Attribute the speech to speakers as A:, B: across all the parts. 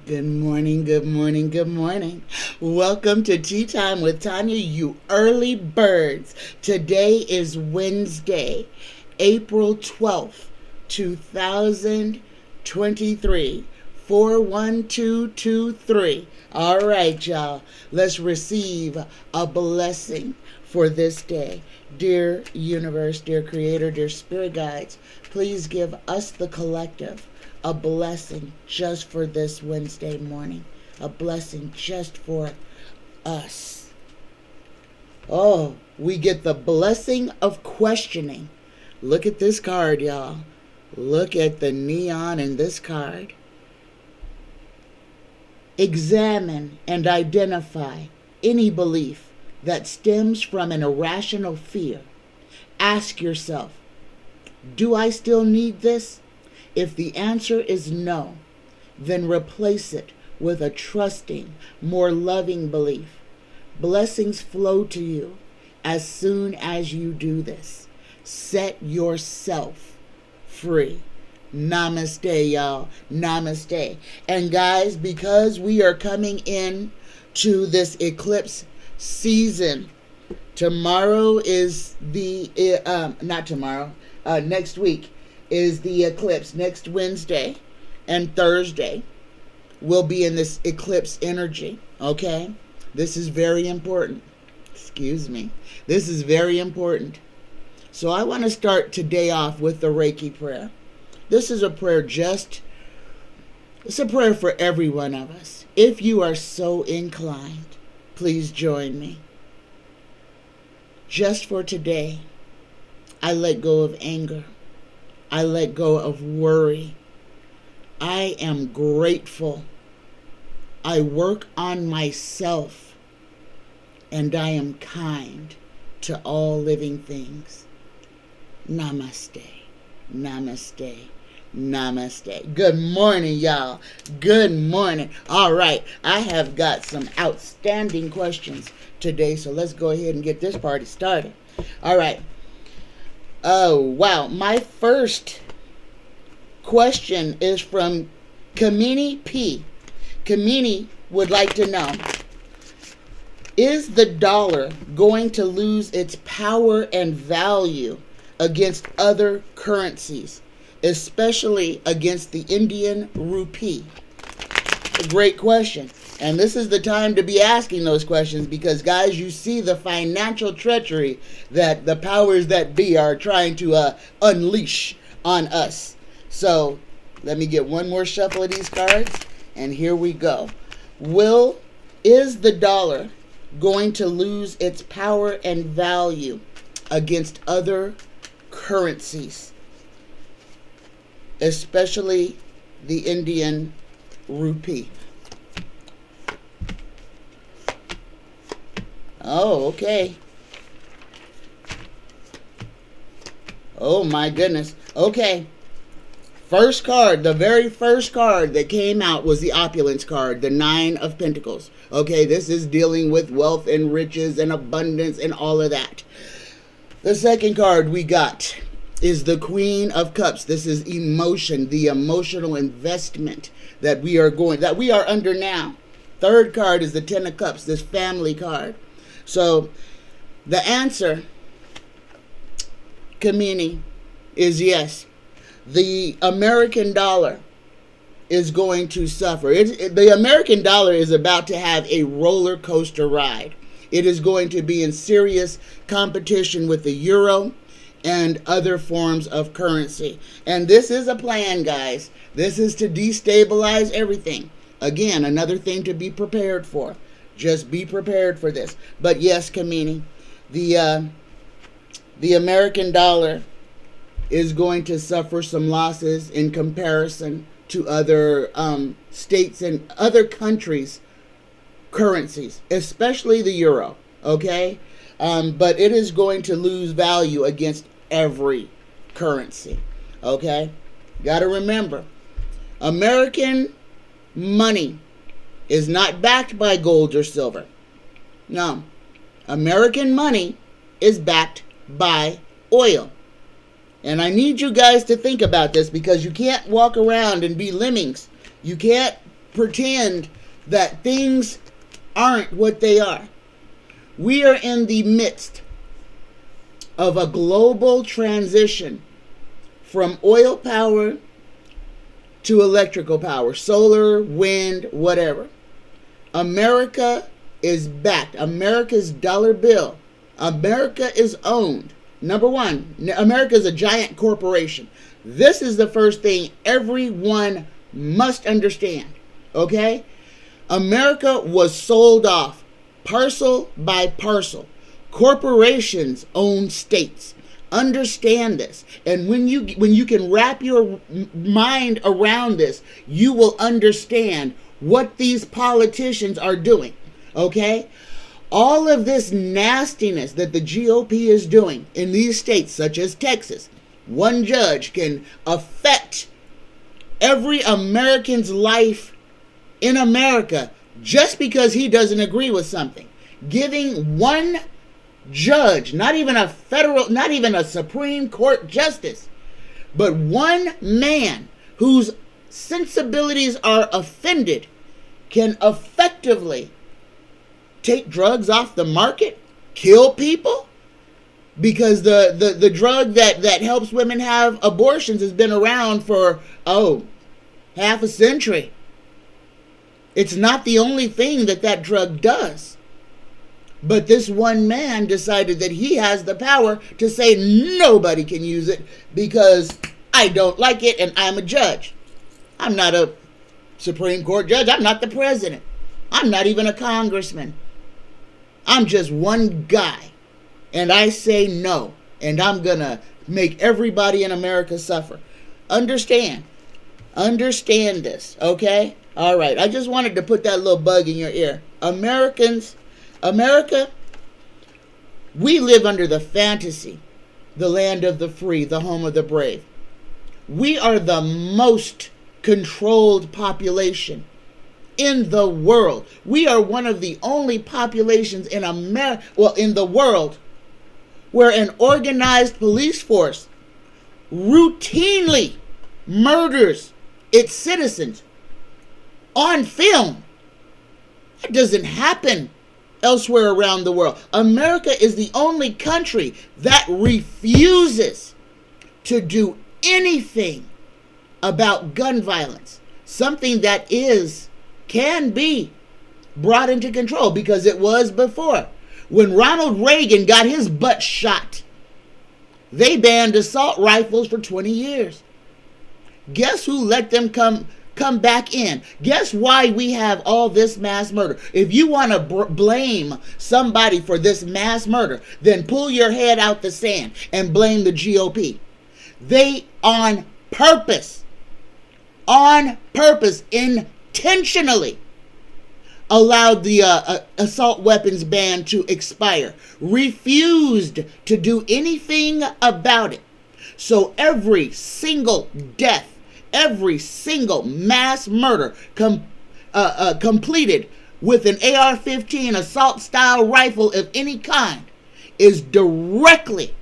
A: Good morning, good morning, good morning. Welcome to Tea Time with Tanya, you early birds. Today is Wednesday, April 12th, 2023. 41223. All right, y'all. Let's receive a blessing for this day. Dear universe, dear creator, dear spirit guides, please give us, the collective, a blessing just for this Wednesday morning. A blessing just for us. Oh, we get the blessing of questioning. Look at this card, y'all. Look at the neon in this card. Examine and identify any belief that stems from an irrational fear. Ask yourself, do I still need this? If the answer is no, then replace it with a trusting, more loving belief. Blessings flow to you as soon as you do this. Set yourself free. Namaste, y'all. Namaste. And guys, because we are coming in to this eclipse season, tomorrow is next week is the eclipse. Next Wednesday and Thursday will be in this eclipse energy, okay? This is very important. Excuse me. This is very important. So I want to start today off with the Reiki prayer. This is a prayer it's a prayer for every one of us. If you are so inclined, please join me. Just for today, I let go of anger. I let go of worry. I am grateful. I work on myself. And I am kind to all living things. Namaste. Namaste. Namaste. Good morning, y'all. Good morning. All right. I have got some outstanding questions today, so let's go ahead and get this party started. All right. Oh, wow. My first question is from Kamini P. Kamini would like to know, is the dollar going to lose its power and value against other currencies, especially against the Indian rupee? A great question. And this is the time to be asking those questions because, guys, you see the financial treachery that the powers that be are trying to unleash on us. So let me get one more shuffle of these cards, and here we go. Is the dollar going to lose its power and value against other currencies, especially the Indian rupee? Oh, okay. Oh, my goodness. Okay. First card, the very first card that came out was the opulence card, the 9 of Pentacles. Okay, this is dealing with wealth and riches and abundance and all of that. The second card we got is the Queen of Cups. This is emotion, the emotional investment that we are under now. Third card is the 10 of Cups, this family card. So the answer, Kamini, is yes. The American dollar is going to suffer. The American dollar is about to have a roller coaster ride. It is going to be in serious competition with the euro and other forms of currency. And this is a plan, guys. This is to destabilize everything. Again, another thing to be prepared for. Just be prepared for this. But yes, Kamini, the American dollar is going to suffer some losses in comparison to other states and other countries' currencies, especially the euro, okay? But it is going to lose value against every currency, okay? Got to remember, American money is not backed by gold or silver. No. American money is backed by oil. And I need you guys to think about this because you can't walk around and be lemmings. You can't pretend that things aren't what they are. We are in the midst of a global transition from oil power to electrical power, solar, wind, whatever. America is backed. America's dollar bill. America is owned. Number one, America is a giant corporation. This is the first thing everyone must understand. Okay? America was sold off parcel by parcel. Corporations own states. Understand this. And when you can wrap your mind around this, you will understand what these politicians are doing. Okay? All of this nastiness that the GOP is doing in these states, such as Texas, one judge can affect every American's life in America just because he doesn't agree with something. Giving one judge, not even a Supreme Court justice, but one man whose sensibilities are offended can effectively take drugs off the market, kill people, because the drug that helps women have abortions has been around for, half a century. It's not the only thing that drug does. But this one man decided that he has the power to say nobody can use it because I don't like it and I'm a judge. I'm not a Supreme Court judge. I'm not the president. I'm not even a congressman. I'm just one guy. And I say no. And I'm going to make everybody in America suffer. Understand. Understand this, okay? All right. I just wanted to put that little bug in your ear. America, we live under the fantasy, the land of the free, the home of the brave. We are the most controlled population in the world. We are one of the only populations in in the world where an organized police force routinely murders its citizens on film. That doesn't happen elsewhere around the world. America is the only country that refuses to do anything about gun violence. Something that can be brought into control because it was before. When Ronald Reagan got his butt shot, they banned assault rifles for 20 years. Guess who let them come back in? Guess why we have all this mass murder? If you want to blame somebody for this mass murder, then pull your head out the sand and blame the GOP. They on purpose, intentionally allowed the assault weapons ban to expire, refused to do anything about it. So every single death, every single mass murder completed with an AR-15 assault-style rifle of any kind is directly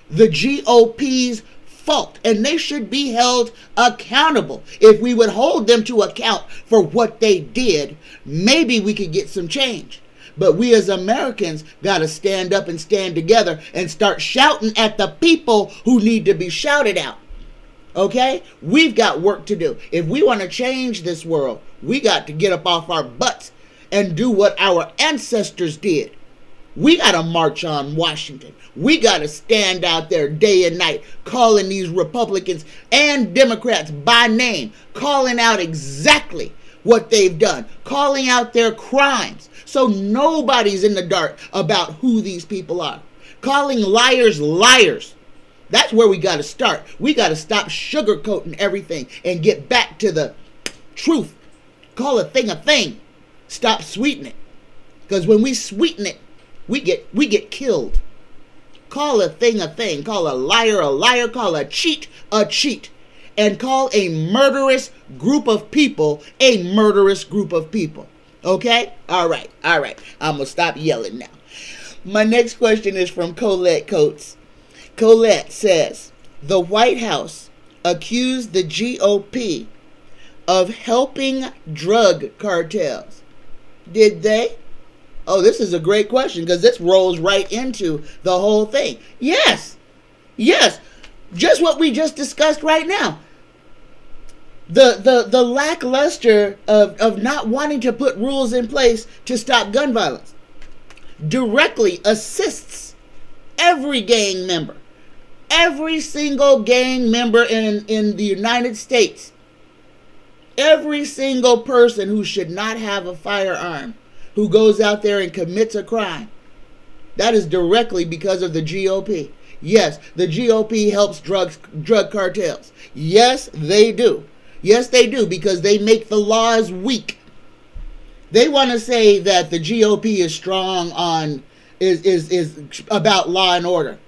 A: the GOP's fault, and they should be held accountable. If we would hold them to account for what they did, maybe we could get some change. But we as Americans got to stand up and stand together and start shouting at the people who need to be shouted out. Okay? We've got work to do. If we want to change this world, we got to get up off our butts and do what our ancestors did. We got to march on Washington. We got to stand out there day and night calling these Republicans and Democrats by name, calling out exactly what they've done, calling out their crimes, so nobody's in the dark about who these people are. Calling liars liars. That's where we got to start. We got to stop sugarcoating everything and get back to the truth. Call a thing a thing. Stop sweetening it. Because when we sweeten it, we get killed. Call a thing. Call a liar. Call a cheat. And call a murderous group of people a murderous group of people. Okay? All right. I'm going to stop yelling now. My next question is from Colette Coates. Colette says, the White House accused the GOP of helping drug cartels? Did they? Oh, this is a great question because this rolls right into the whole thing. Yes. Yes. Just what we just discussed right now. The lackluster of not wanting to put rules in place to stop gun violence directly assists every gang member. Every single gang member in the United States. Every single person who should not have a firearm, who goes out there and commits a crime, that is directly because of the GOP. Yes, the GOP helps drug cartels. Yes, they do. Yes, they do, because they make the laws weak. They want to say that the GOP is strong on, is about law and order,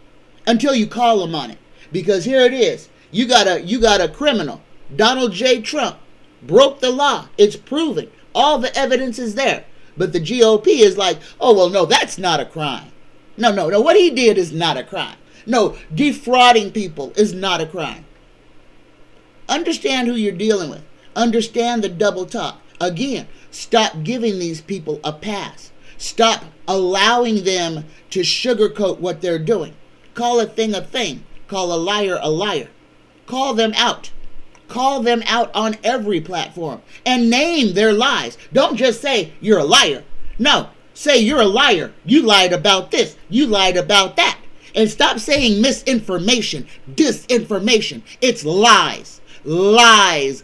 A: until you call them on it. Because here it is. You got a criminal. Donald J. Trump broke the law. It's proven. All the evidence is there. But the GOP is like, oh, well, no, that's not a crime. No. What he did is not a crime. No, defrauding people is not a crime. Understand who you're dealing with. Understand the double talk. Again, stop giving these people a pass. Stop allowing them to sugarcoat what they're doing. Call a thing. Call a liar a liar. Call them out. Call them out on every platform and name their lies. Don't just say you're a liar. No, say you're a liar. You lied about this. You lied about that. And stop saying misinformation, disinformation. It's lies. Lies.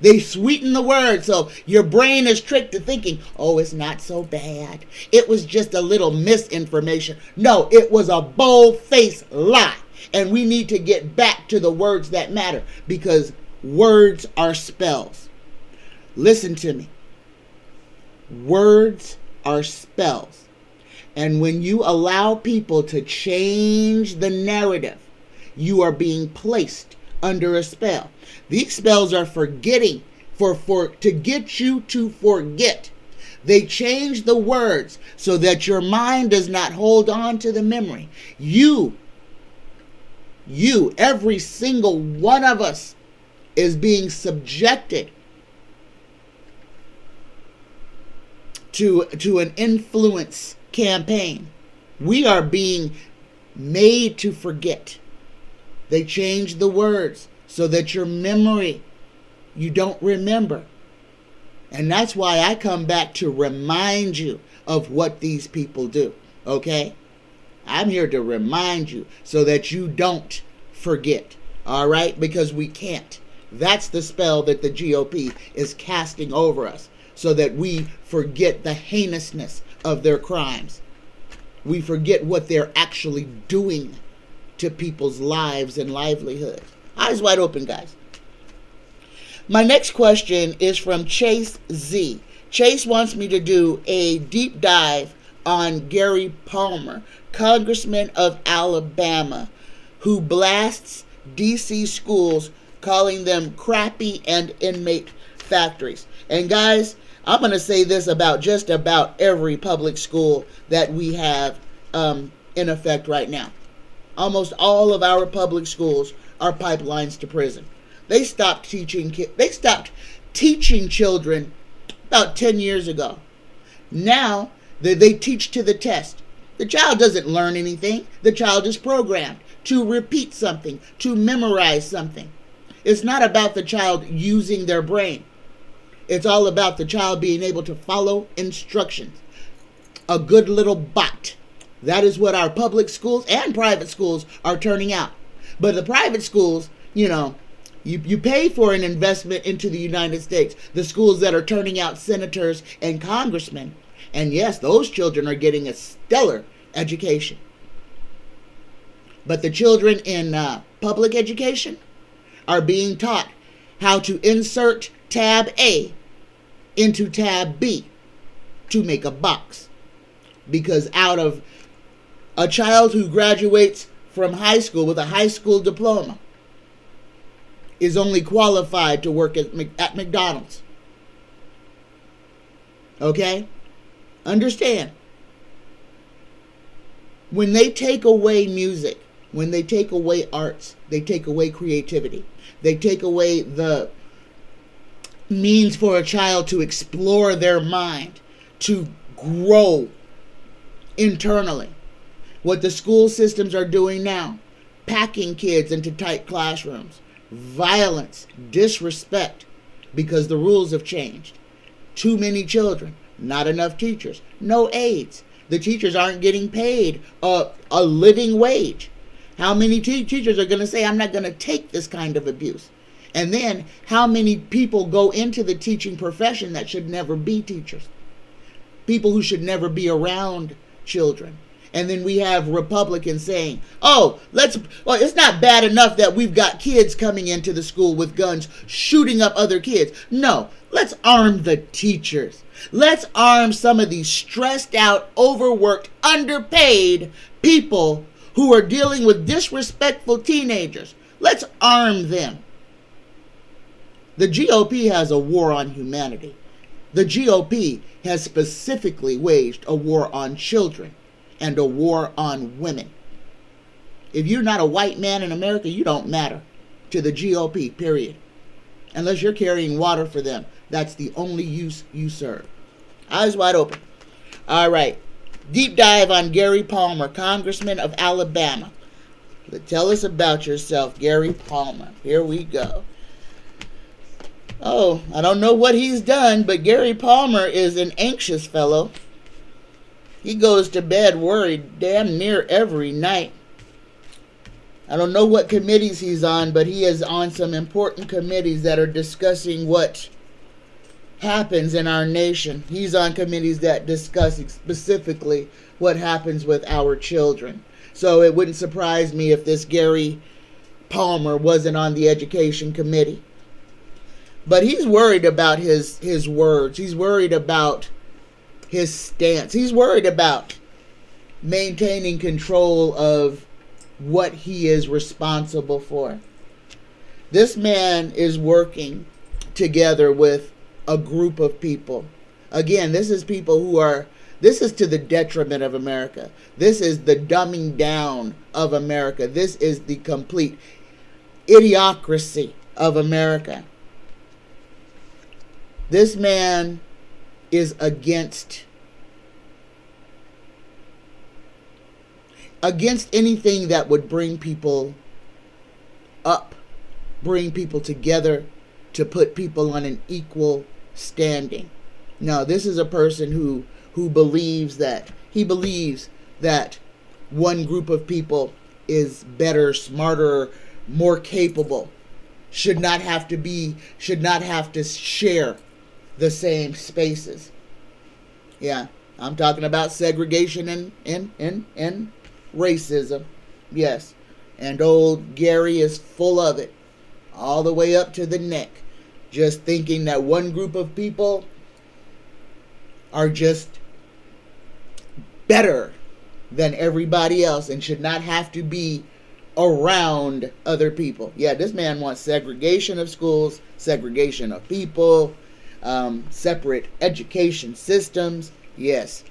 A: They sweeten the word so your brain is tricked to thinking, oh, it's not so bad. It was just a little misinformation. No, it was a bold-faced lie. And we need to get back to the words that matter, because words are spells. Listen to me. Words are spells. And when you allow people to change the narrative, you are being placed under a spell. These spells are forgetting, to get you to forget. They change the words so that your mind does not hold on to the memory. You, every single one of us is being subjected to an influence campaign. We are being made to forget. They change the words so that your memory, you don't remember. And that's why I come back to remind you of what these people do. Okay? I'm here to remind you so that you don't forget. All right? Because we can't. That's the spell that the GOP is casting over us, so that we forget the heinousness of their crimes. We forget what they're actually doing to people's lives and livelihoods. Eyes wide open, guys. My next question is from Chase Z. Chase wants me to do a deep dive on Gary Palmer, Congressman of Alabama, who blasts D.C. schools, calling them crappy and inmate factories. And guys, I'm going to say this about just about every public school that we have in effect right now. Almost all of our public schools are pipelines to prison. They stopped teaching children about 10 years ago. Now they teach to the test. The child doesn't learn anything. The child is programmed to repeat something, to memorize something. It's not about the child using their brain. It's all about the child being able to follow instructions. A good little bot. That is what our public schools and private schools are turning out. But the private schools, you pay for an investment into the United States. The schools that are turning out senators and congressmen. And yes, those children are getting a stellar education. But the children in public education are being taught how to insert tab A into tab B to make a box. Because out of a child who graduates from high school with a high school diploma is only qualified to work at McDonald's. Okay? Understand. When they take away music, when they take away arts, they take away creativity. They take away the means for a child to explore their mind, to grow internally. What the school systems are doing now, packing kids into tight classrooms, violence, disrespect, because the rules have changed. Too many children, not enough teachers, no aides. The teachers aren't getting paid a living wage. How many teachers are going to say, I'm not going to take this kind of abuse? And then how many people go into the teaching profession that should never be teachers? People who should never be around children. And then we have Republicans saying, well, it's not bad enough that we've got kids coming into the school with guns, shooting up other kids. No, let's arm the teachers. Let's arm some of these stressed out, overworked, underpaid people who are dealing with disrespectful teenagers. Let's arm them. The GOP has a war on humanity. The GOP has specifically waged a war on children and a war on women. If you're not a white man in America, you don't matter to the GOP, period. Unless you're carrying water for them. That's the only use you serve. Eyes wide open. All right. Deep dive on Gary Palmer, Congressman of Alabama. Tell us about yourself, Gary Palmer. Here we go. Oh, I don't know what he's done, but Gary Palmer is an anxious fellow. He goes to bed worried damn near every night. I don't know what committees he's on, but he is on some important committees that are discussing what happens in our nation. He's on committees that discuss specifically what happens with our children. So it wouldn't surprise me if this Gary Palmer wasn't on the education committee. But he's worried about his words. He's worried about his stance. He's worried about maintaining control of what he is responsible for. This man is working together with a group of people. Again, this is people this is to the detriment of America. This is the dumbing down of America. This is the complete idiocracy of America. This man is against anything that would bring people up, bring people together, to put people on an equal standing. Now, this is a person who believes that one group of people is better, smarter, more capable, should not have to share the same spaces. Yeah, I'm talking about segregation and racism. Yes, and old Gary is full of it, all the way up to the neck, just thinking that one group of people are just better than everybody else and should not have to be around other people. Yeah, this man wants segregation of schools, segregation of people, separate education systems. Yes.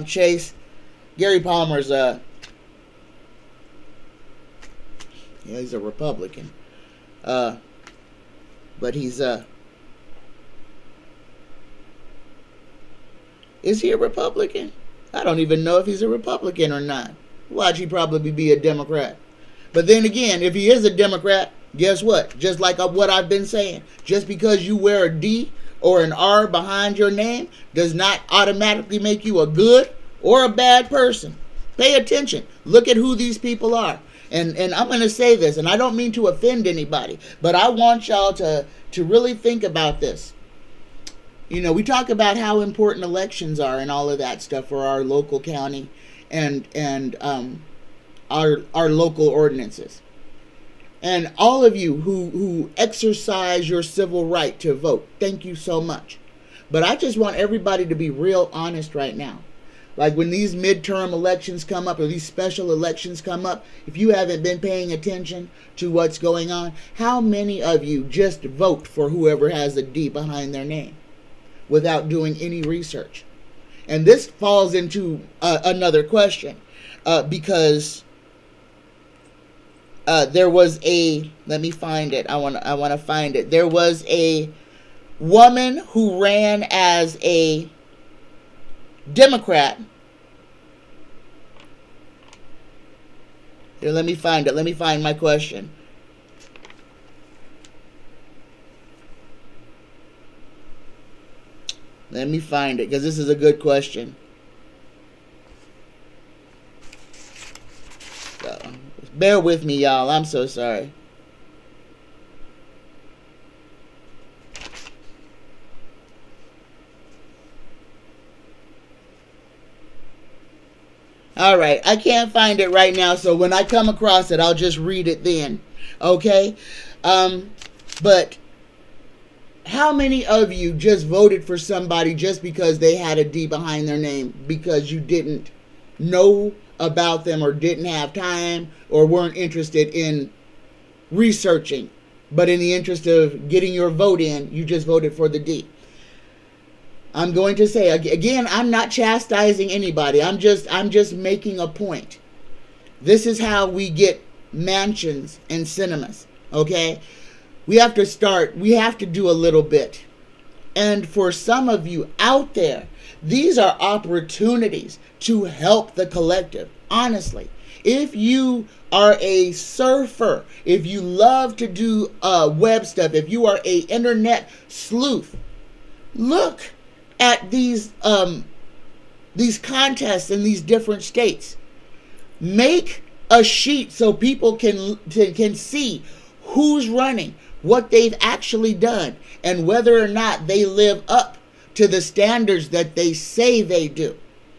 A: Chase, Gary Palmer's he's a Republican. But he's is he a Republican? I don't even know if he's a Republican or not. Watch, he probably be a Democrat. But then again, if he is a Democrat, guess what? Just like what I've been saying, just because you wear a D or an R behind your name does not automatically make you a good or a bad person. Pay attention. Look at who these people are. And I'm going to say this, and I don't mean to offend anybody, but I want y'all to really think about this. You know, we talk about how important elections are and all of that stuff for our local county and our local ordinances. And all of you who exercise your civil right to vote, thank you so much. But I just want everybody to be real honest right now. Like when these midterm elections come up or these special elections come up, if you haven't been paying attention to what's going on, how many of you just vote for whoever has a D behind their name without doing any research? And this falls into another question because there was let me find it. I want to find it. There was a woman who ran as a Democrat. Here, let me find it. Let me find my question. Let me find it, because this is a good question. So, bear with me, y'all. I'm so sorry. All right, I can't find it right now, so when I come across it, I'll just read it then. Okay? But how many of you just voted for somebody just because they had a D behind their name, because you didn't know about them or didn't have time or weren't interested in researching, but in the interest of getting your vote in, you just voted for the D? I'm going to say again, I'm not chastising anybody. I'm just making a point. This is how we get mansions and cinemas, okay? We have to do a little bit. And for some of you out there, these are opportunities to help the collective. Honestly, if you are a surfer, if you love to do web stuff, if you are a internet sleuth, look at these contests in these different states. Make a sheet so people can see who's running, what they've actually done, and whether or not they live up to the standards that they say they do.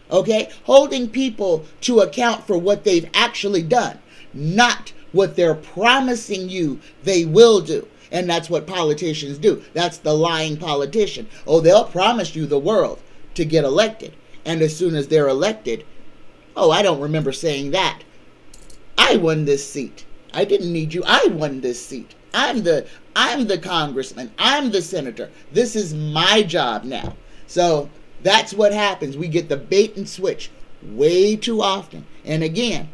A: Okay? Holding people to account for what they've actually done, not what they're promising you they will do. And that's what politicians do. That's the lying politician. Oh, they'll promise you the world to get elected. And as soon as they're elected, oh, I don't remember saying that. I won this seat. I didn't need you. I won this seat. I'm the congressman. I'm the senator. This is my job now. So that's what happens. We get the bait and switch way too often. And again,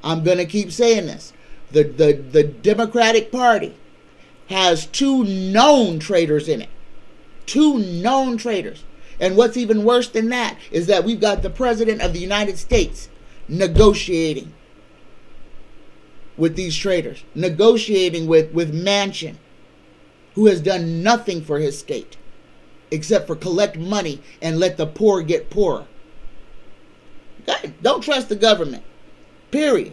A: I'm going to keep saying this. The Democratic Party has 2 known traitors in it. 2 known traitors. And what's even worse than that is that we've got the President of the United States negotiating with these traitors, negotiating with Manchin, who has done nothing for his state except for collect money and let the poor get poorer. Okay? Don't trust the government. Period.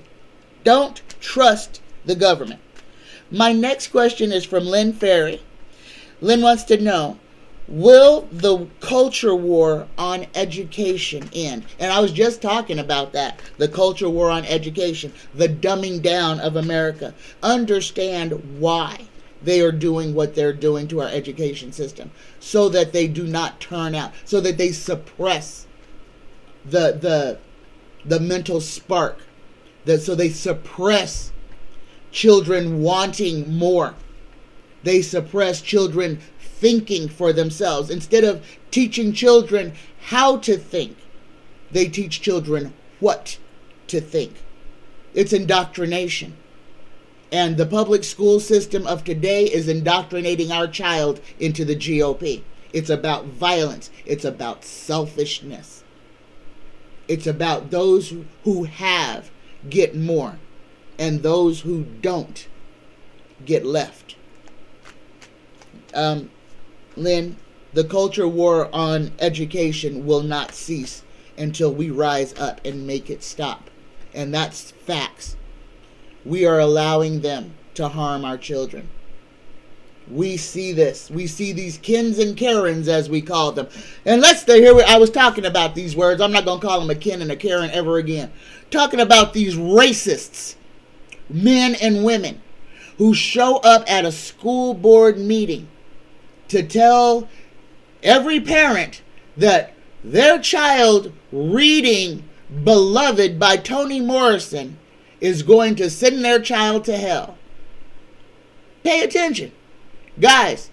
A: Don't trust the government. My next question is from Lynn Ferry. Lynn wants to know, will the culture war on education end? And I was just talking about that. The culture war on education. The dumbing down of America. Understand why they are doing what they're doing to our education system. So that they do not turn out. So that they suppress the mental spark. So they suppress children wanting more. They suppress children thinking for themselves. Instead of teaching children how to think, they teach children what to think. It's indoctrination. And the public school system of today is indoctrinating our child into the GOP. It's about violence. It's about selfishness. It's about those who have get more, and those who don't get left. Lynn, the culture war on education will not cease until we rise up and make it stop. And that's facts. We are allowing them to harm our children. We see this. We see these Kens and Karens, as we call them. And I was talking about these words. I'm not going to call them a Ken and a Karen ever again. Talking about these racists, men and women, who show up at a school board meeting to tell every parent that their child reading Beloved by Toni Morrison is going to send their child to hell. Pay attention. Guys,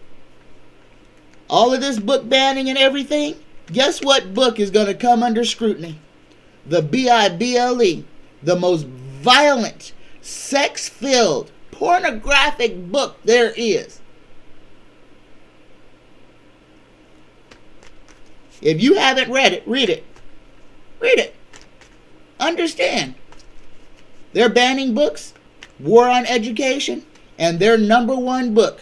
A: all of this book banning and everything, guess what book is going to come under scrutiny? The Bible, the most violent, sex-filled, pornographic book there is. If you haven't read it, read it. Read it. Understand. They're banning books, War on Education, and their number one book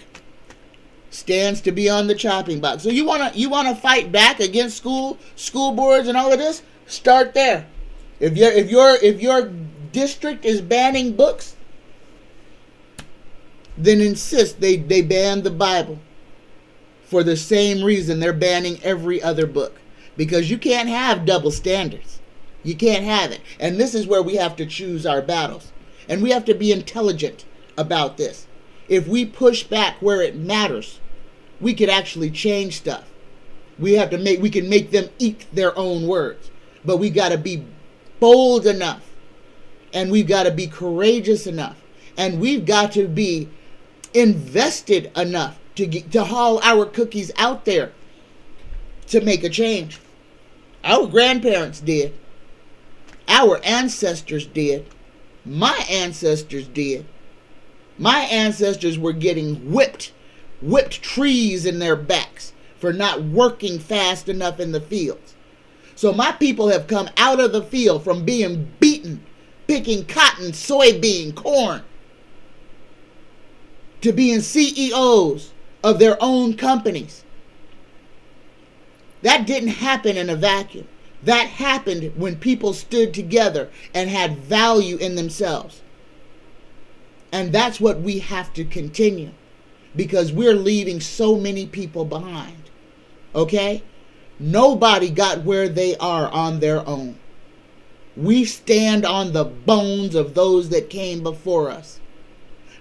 A: stands to be on the chopping block. So you wanna fight back against school boards and all of this? Start there. If your district is banning books, then insist they ban the Bible. For the same reason they're banning every other book. Because you can't have double standards. You can't have it. And this is where we have to choose our battles. And we have to be intelligent about this. If we push back where it matters, we could actually change stuff. We can make them eat their own words. But we got to be bold enough. And we've got to be courageous enough. And we've got to be invested enough to haul our cookies out there to make a change. Our grandparents did. Our ancestors did. My ancestors did. My ancestors were getting whipped trees in their backs for not working fast enough in the fields. So my people have come out of the field from being beaten, picking cotton, soybean, corn, to being CEOs of their own companies. That didn't happen in a vacuum. That happened when people stood together and had value in themselves. And that's what we have to continue, because we're leaving so many people behind. Okay? Nobody got where they are on their own. We stand on the bones of those that came before us.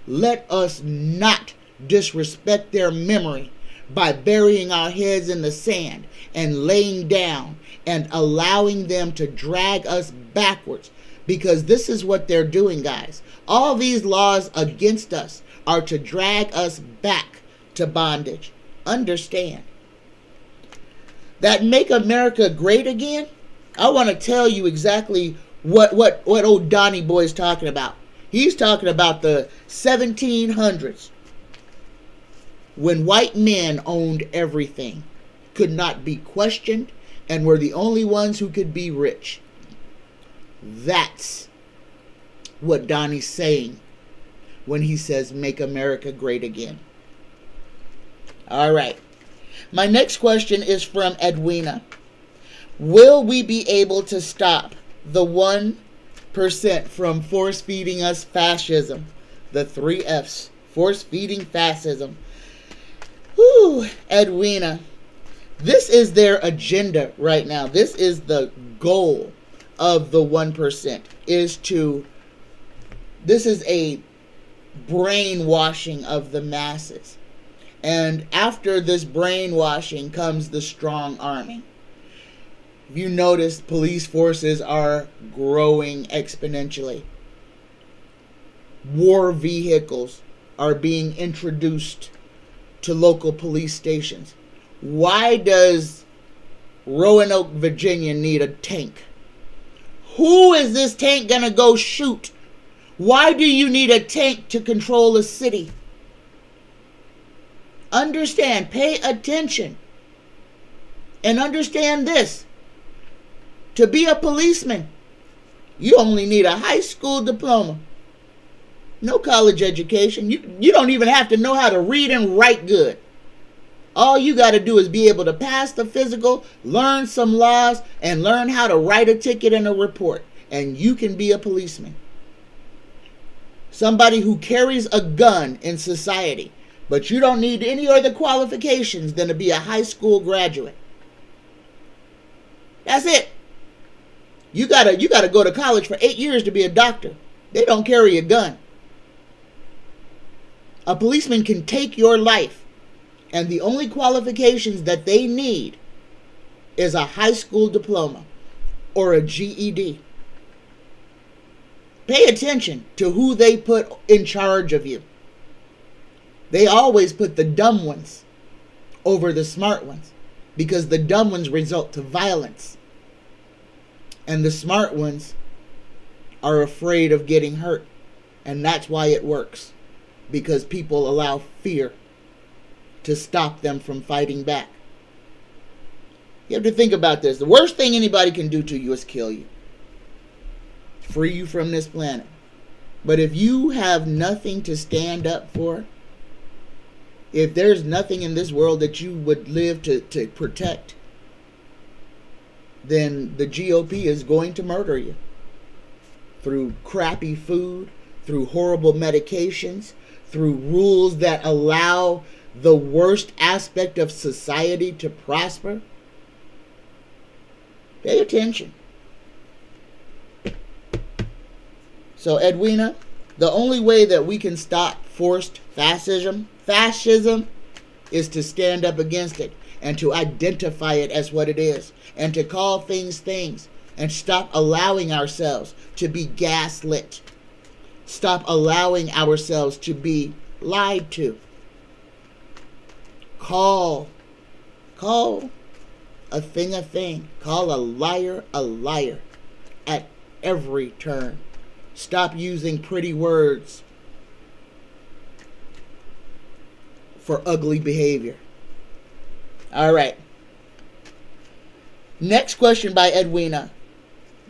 A: Let us not disrespect their memory by burying our heads in the sand and laying down and allowing them to drag us backwards, because this is what they're doing, guys. All these laws against us are to drag us back to bondage. Understand that Make America Great Again. I want to tell you exactly what old Donnie Boy is talking about. He's talking about the 1700s, when white men owned everything, could not be questioned, and were the only ones who could be rich. That's what Donnie's saying when he says, make America great again. All right. My next question is from Edwina. Will we be able to stop the 1% from force-feeding us fascism? The 3 Fs. Force-feeding fascism. Whew, Edwina. This is their agenda right now. This is the goal of the 1%. This is a brainwashing of the masses. And after this brainwashing comes the strong arming. If you notice, police forces are growing exponentially. War vehicles are being introduced to local police stations. Why does Roanoke, Virginia need a tank? Who is this tank going to go shoot? Why do you need a tank to control a city? Understand, pay attention, and understand this. To be a policeman, you only need a high school diploma. No college education. You don't even have to know how to read and write good. All you got to do is be able to pass the physical, learn some laws, and learn how to write a ticket and a report. And you can be a policeman. Somebody who carries a gun in society. But you don't need any other qualifications than to be a high school graduate. That's it. You gotta go to college for 8 years to be a doctor. They don't carry a gun. A policeman can take your life, and the only qualifications that they need is a high school diploma or a GED. Pay attention to who they put in charge of you. They always put the dumb ones over the smart ones, because the dumb ones result to violence. And the smart ones are afraid of getting hurt. And that's why it works. Because people allow fear to stop them from fighting back. You have to think about this. The worst thing anybody can do to you is kill you. Free you from this planet. But if you have nothing to stand up for, if there's nothing in this world that you would live to protect, then the GOP is going to murder you. Through crappy food, through horrible medications, through rules that allow the worst aspect of society to prosper. Pay attention. So, Edwina, the only way that we can stop forced fascism is to stand up against it and to identify it as what it is and to call things things and stop allowing ourselves to be gaslit. Stop allowing ourselves to be lied to. Call a thing. Call a liar at every turn. Stop using pretty words for ugly behavior. All right. Next question by Edwina.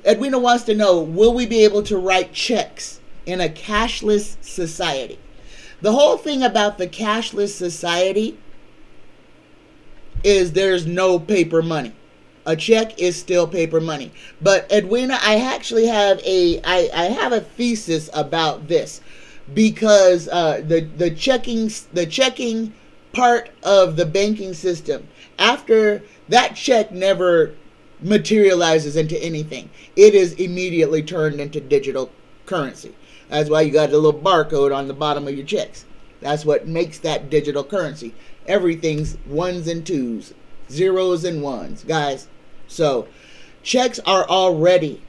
A: Edwina wants to know, will we be able to write checks in a cashless society? The whole thing about the cashless society is there's no paper money. A check is still paper money. But Edwina, I actually have I have a thesis about this, because the checking part of the banking system, after that check never materializes into anything, it is immediately turned into digital currency. That's why you got a little barcode on the bottom of your checks. That's what makes that digital currency. Everything's ones and twos, zeros and ones, guys. So checks are already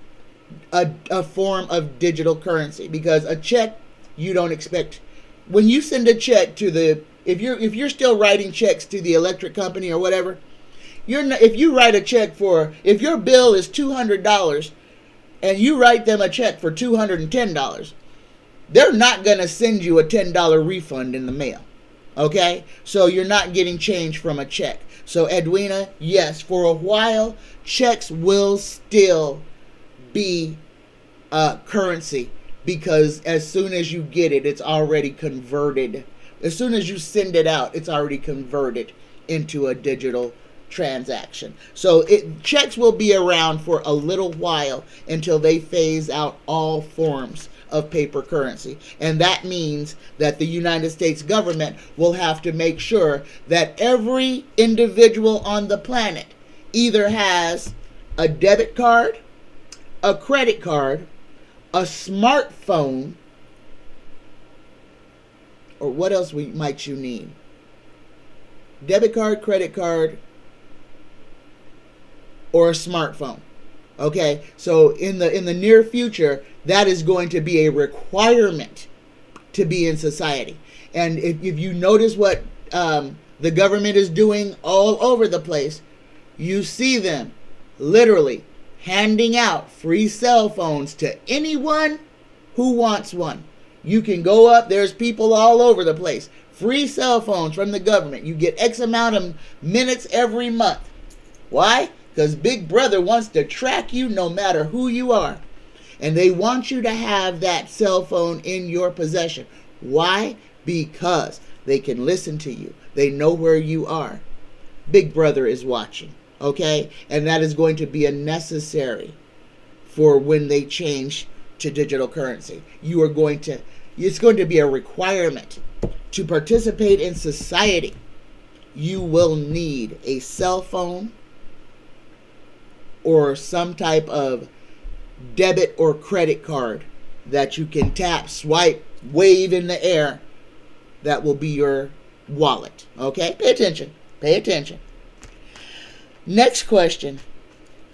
A: a form of digital currency, because a check, you don't expect, when you send a check to the, if you're still writing checks to the electric company or whatever, you're not, if you write a check for, if your bill is $200 and you write them a check for $210, they're not going to send you a $10 refund in the mail. Okay? So you're not getting change from a check. So Edwina, yes, for a while, checks will still be currency, because as soon as you get it, it's already converted. As soon as you send it out, it's already converted into a digital transaction. So checks will be around for a little while until they phase out all forms of paper currency. And that means that the United States government will have to make sure that every individual on the planet either has a debit card, a credit card, a smartphone, or what else might you need? Debit card, credit card, or a smartphone. Okay, so in the near future, that is going to be a requirement to be in society. And if you notice what the government is doing all over the place, you see them literally handing out free cell phones to anyone who wants one. You can go up, there's people all over the place. Free cell phones from the government. You get X amount of minutes every month. Why? Because Big Brother wants to track you no matter who you are. And they want you to have that cell phone in your possession. Why? Because they can listen to you. They know where you are. Big Brother is watching. Okay? And that is going to be a necessary for when they change to digital currency. It's going to be a requirement to participate in society. You will need a cell phone or some type of debit or credit card that you can tap, swipe, wave in the air. That will be your wallet. Okay? Pay attention. Pay attention. Next question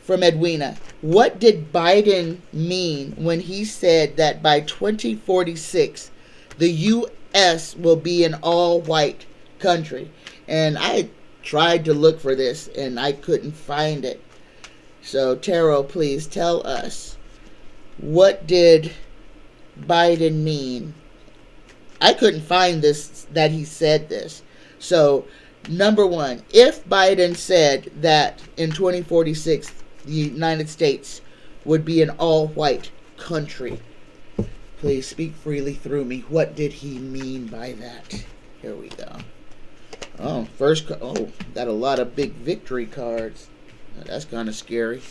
A: from Edwina. What did Biden mean when he said that by 2046, the U.S. will be an all-white country? And I tried to look for this, and I couldn't find it. So, Taro, please tell us, what did Biden mean? I couldn't find this, that he said this. So, Number one, if Biden said that in 2046 the United States would be an all-white country, please speak freely through me. What did he mean by that? Here we go. Oh, got a lot of big victory cards. That's kind of scary.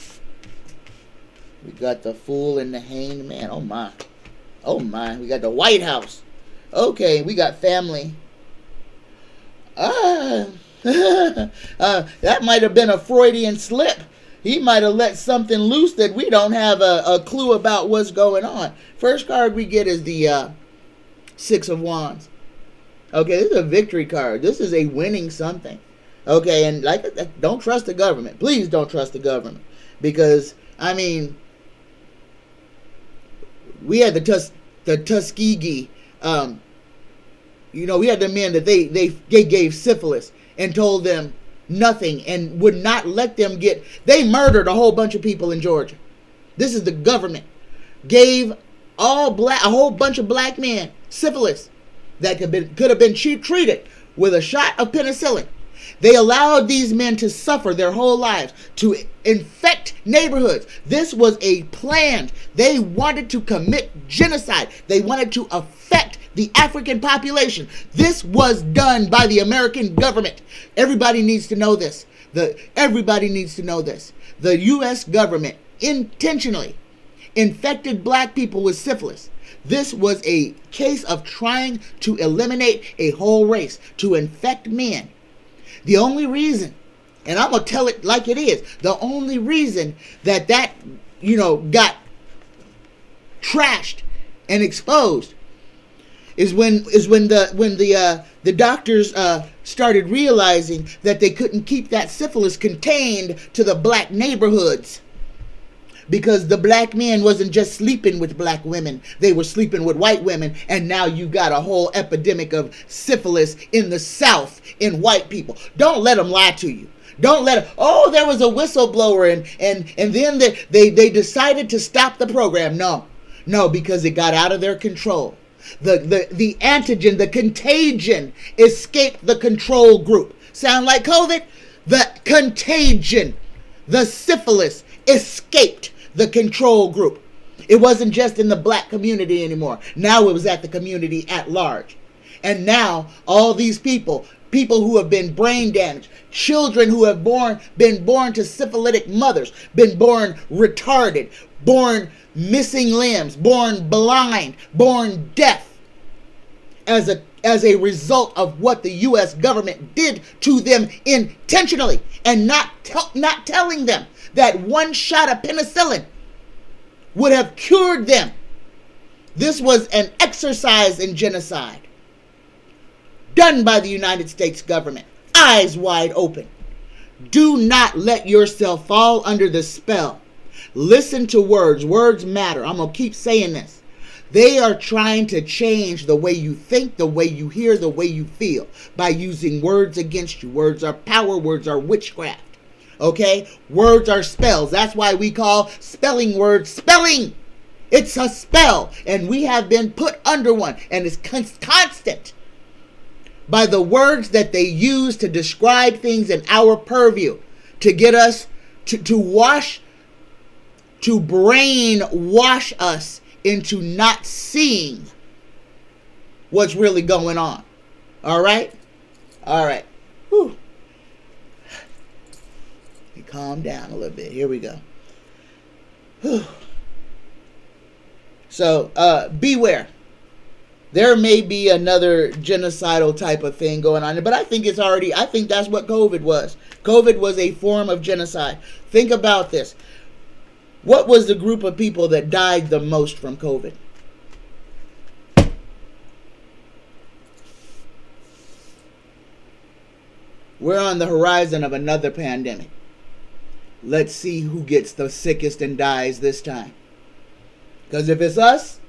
A: We got the Fool and the Hanged Man. Oh my. Oh my. We got the White House. Okay, we got family. That might have been a Freudian slip. He might have let something loose that we don't have a clue about what's going on. First card we get is the Six of Wands. Okay, this is a victory card. This is a winning something. Okay, and don't trust the government. Please don't trust the government. Because, I mean, we had the Tuskegee, we had the men that they gave syphilis and told them nothing and would not let them they murdered a whole bunch of people in Georgia. This is the government. Gave a whole bunch of black men syphilis that could have been treated with a shot of penicillin. They allowed these men to suffer their whole lives, to infect neighborhoods. This was a plan. They wanted to commit genocide. They wanted to affect the African population. This was done by the American government. Everybody needs to know this. Everybody needs to know this. The U.S. government intentionally infected black people with syphilis. This was a case of trying to eliminate a whole race, to infect men. The only reason, and I'm going to tell it like it is, the only reason that got trashed and exposed is when the doctors started realizing that they couldn't keep that syphilis contained to the black neighborhoods. Because the black men wasn't just sleeping with black women. They were sleeping with white women. And now you got a whole epidemic of syphilis in the South in white people. Don't let them lie to you. Don't let them, there was a whistleblower and then they decided to stop the program. No, because it got out of their control. The antigen, the contagion escaped the control group. Sound like COVID? The contagion, the syphilis escaped the control group. It wasn't just in the black community anymore. Now it was at the community at large. And now all these people who have been brain damaged, children who have been born to syphilitic mothers, been born retarded, born missing limbs, born blind, born deaf, as a result of what the U.S. government did to them intentionally, and not telling them that one shot of penicillin would have cured them. This was an exercise in genocide done by the United States government. Eyes wide open. Do not let yourself fall under the spell. Listen to words. Words matter. I'm going to keep saying this. They are trying to change the way you think, the way you hear, the way you feel by using words against you. Words are power. Words are witchcraft. Okay? Words are spells. That's why we call spelling words spelling. It's a spell. And we have been put under one. And it's constant by the words that they use to describe things in our purview. To get us to brainwash us into not seeing what's really going on. All right? All right. Whew. Calm down a little bit. Here we go. Whew. So, beware. There may be another genocidal type of thing going on, but I think that's what COVID was. COVID was a form of genocide. Think about this. What was the group of people that died the most from COVID? We're on the horizon of another pandemic. Let's see who gets the sickest and dies this time. Because if it's us,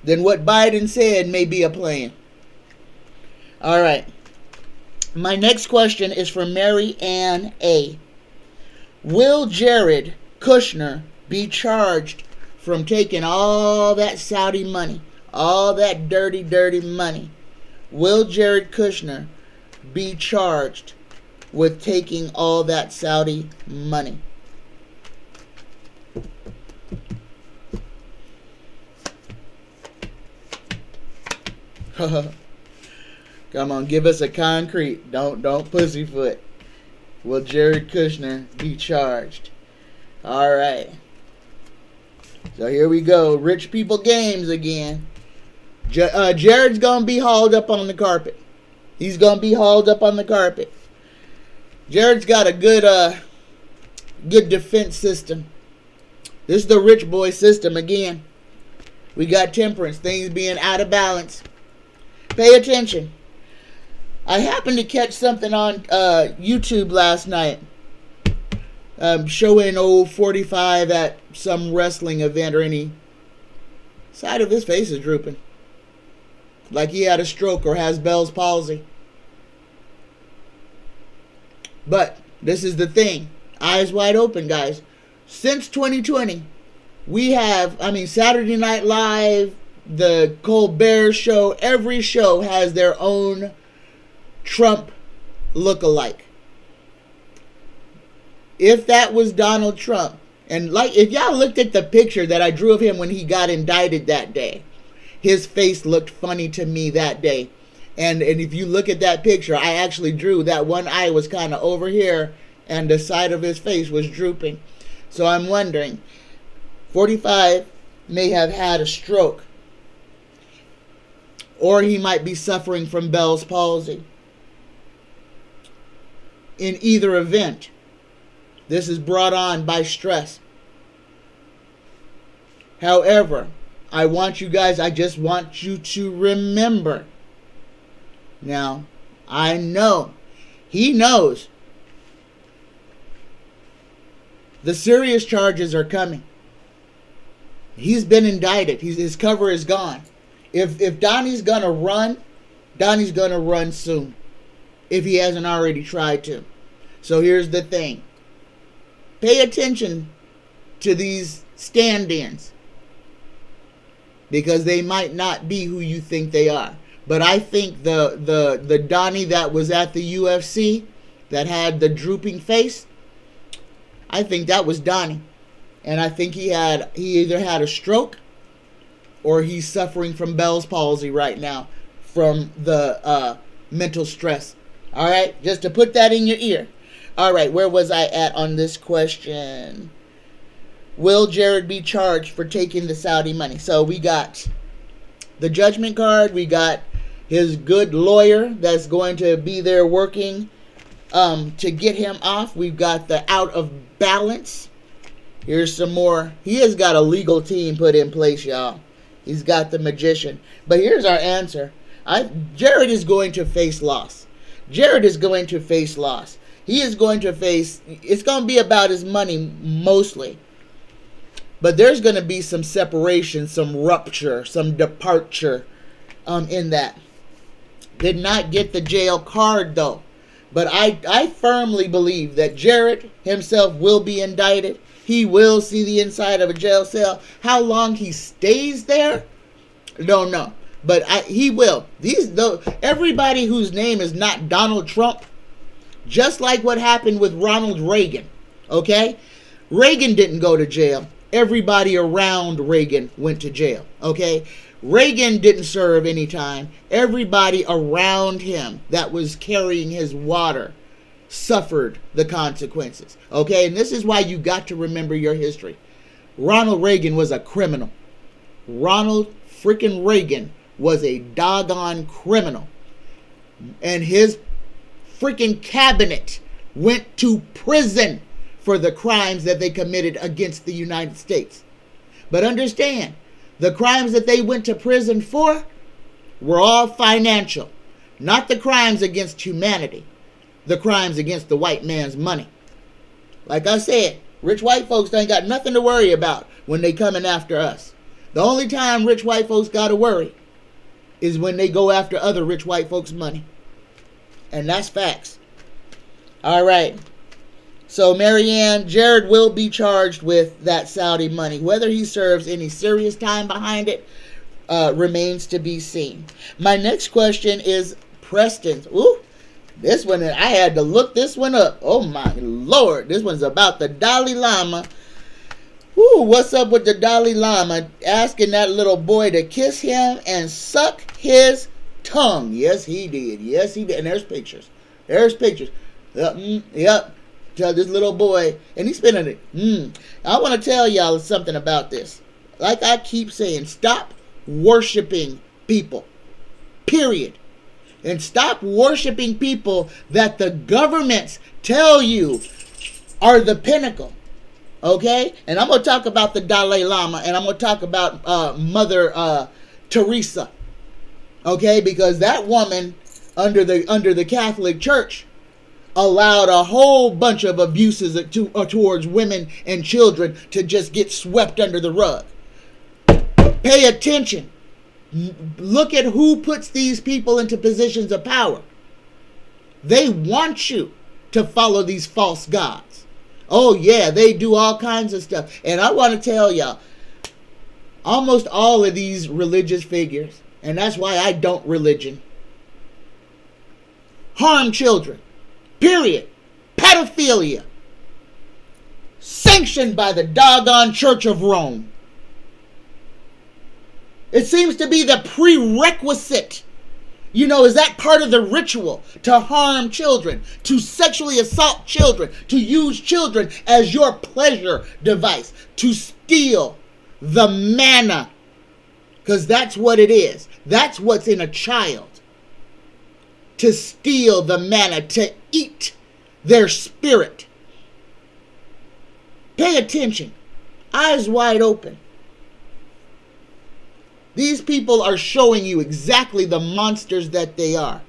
A: then what Biden said may be a plan. All right. My next question is from Mary Ann A. Will Jared Kushner be charged from taking all that Saudi money, all that dirty, dirty money? Will Jared Kushner be charged with taking all that Saudi money? Come on, give us a concrete. Don't pussyfoot. Will Jared Kushner be charged? All right. So here we go. Rich people games again. Jared's going to be hauled up on the carpet. He's going to be hauled up on the carpet. Jared's got a good defense system. This is the rich boy system again. We got temperance, things being out of balance. Pay attention. I happened to catch something on YouTube last night. Showing old 45 at some wrestling event or any. Side of his face is drooping. Like he had a stroke or has Bell's palsy. But this is the thing. Eyes wide open, guys. Since 2020, we have, Saturday Night Live, the Colbert Show, every show has their own Trump look-alike. If that was Donald Trump, and if y'all looked at the picture that I drew of him when he got indicted that day, his face looked funny to me that day. And if you look at that picture, I actually drew that one eye was kind of over here and the side of his face was drooping. So I'm wondering, 45 may have had a stroke, or he might be suffering from Bell's palsy. In either event, this is brought on by stress. However, I just want you to remember. Now, I know, he knows the serious charges are coming. He's been indicted. His cover is gone. If Donnie's going to run, Donnie's going to run soon. If he hasn't already tried to. So here's the thing. Pay attention to these stand-ins. Because they might not be who you think they are. But I think the Donnie that was at the UFC, that had the drooping face, I think that was Donnie. And I think he either had a stroke or he's suffering from Bell's palsy right now from the mental stress. All right, just to put that in your ear. All right, where was I at on this question? Will Jared be charged for taking the Saudi money? So we got the judgment card. We got his good lawyer that's going to be there working to get him off. We've got the out of balance. Here's some more. He has got a legal team put in place, y'all. He's got the magician. But here's our answer. Jared is going to face loss. Jared is going to face loss. He is going to face, it's going to be about his money mostly. But there's going to be some separation, some rupture, some departure in that. Did not get the jail card though. But I firmly believe that Jared himself will be indicted. He will see the inside of a jail cell. How long he stays there, don't know. But he will. Everybody whose name is not Donald Trump, just like what happened with Ronald Reagan, okay? Reagan didn't go to jail. Everybody around Reagan went to jail, okay? Reagan didn't serve any time. Everybody around him that was carrying his water suffered the consequences, okay? And this is why you got to remember your history. Ronald Reagan was a criminal. Ronald freaking Reagan was a doggone criminal. And his freaking cabinet went to prison for the crimes that they committed against the United States. But understand, the crimes that they went to prison for were all financial. Not the crimes against humanity. The crimes against the white man's money. Like I said, rich white folks ain't got nothing to worry about when they coming after us. The only time rich white folks got to worry is when they go after other rich white folks' money. And that's facts. All right. So, Marianne, Jared will be charged with that Saudi money. Whether he serves any serious time behind it remains to be seen. My next question is Preston's. Ooh, This one, I had to look this one up. Oh my Lord. This one's about the Dalai Lama. Whoo, what's up with the Dalai Lama asking that little boy to kiss him and suck his tongue? Yes, he did. Yes, he did. And there's pictures. There's pictures. Yep. Tell this little boy. And he's spinning it. I want to tell y'all something about this. Like I keep saying, stop worshiping people. Period. And stop worshiping people that the governments tell you are the pinnacle. Okay? And I'm going to talk about the Dalai Lama, and I'm going to talk about Mother Teresa. Okay? Because that woman under the Catholic Church allowed a whole bunch of abuses towards women and children to just get swept under the rug. Pay attention. Look at who puts these people into positions of power. They want you to follow these false gods. Oh yeah, they do all kinds of stuff. And I want to tell y'all, almost all of these religious figures, and that's why I don't religion, harm children. Period. Pedophilia. Sanctioned by the doggone Church of Rome. It seems to be the prerequisite. You know, is that part of the ritual? To harm children, to sexually assault children, to use children as your pleasure device, to steal the manna. Because that's what it is. That's what's in a child. To steal the manna, to eat their spirit. Pay attention. Eyes wide open. These people are showing you exactly the monsters that they are.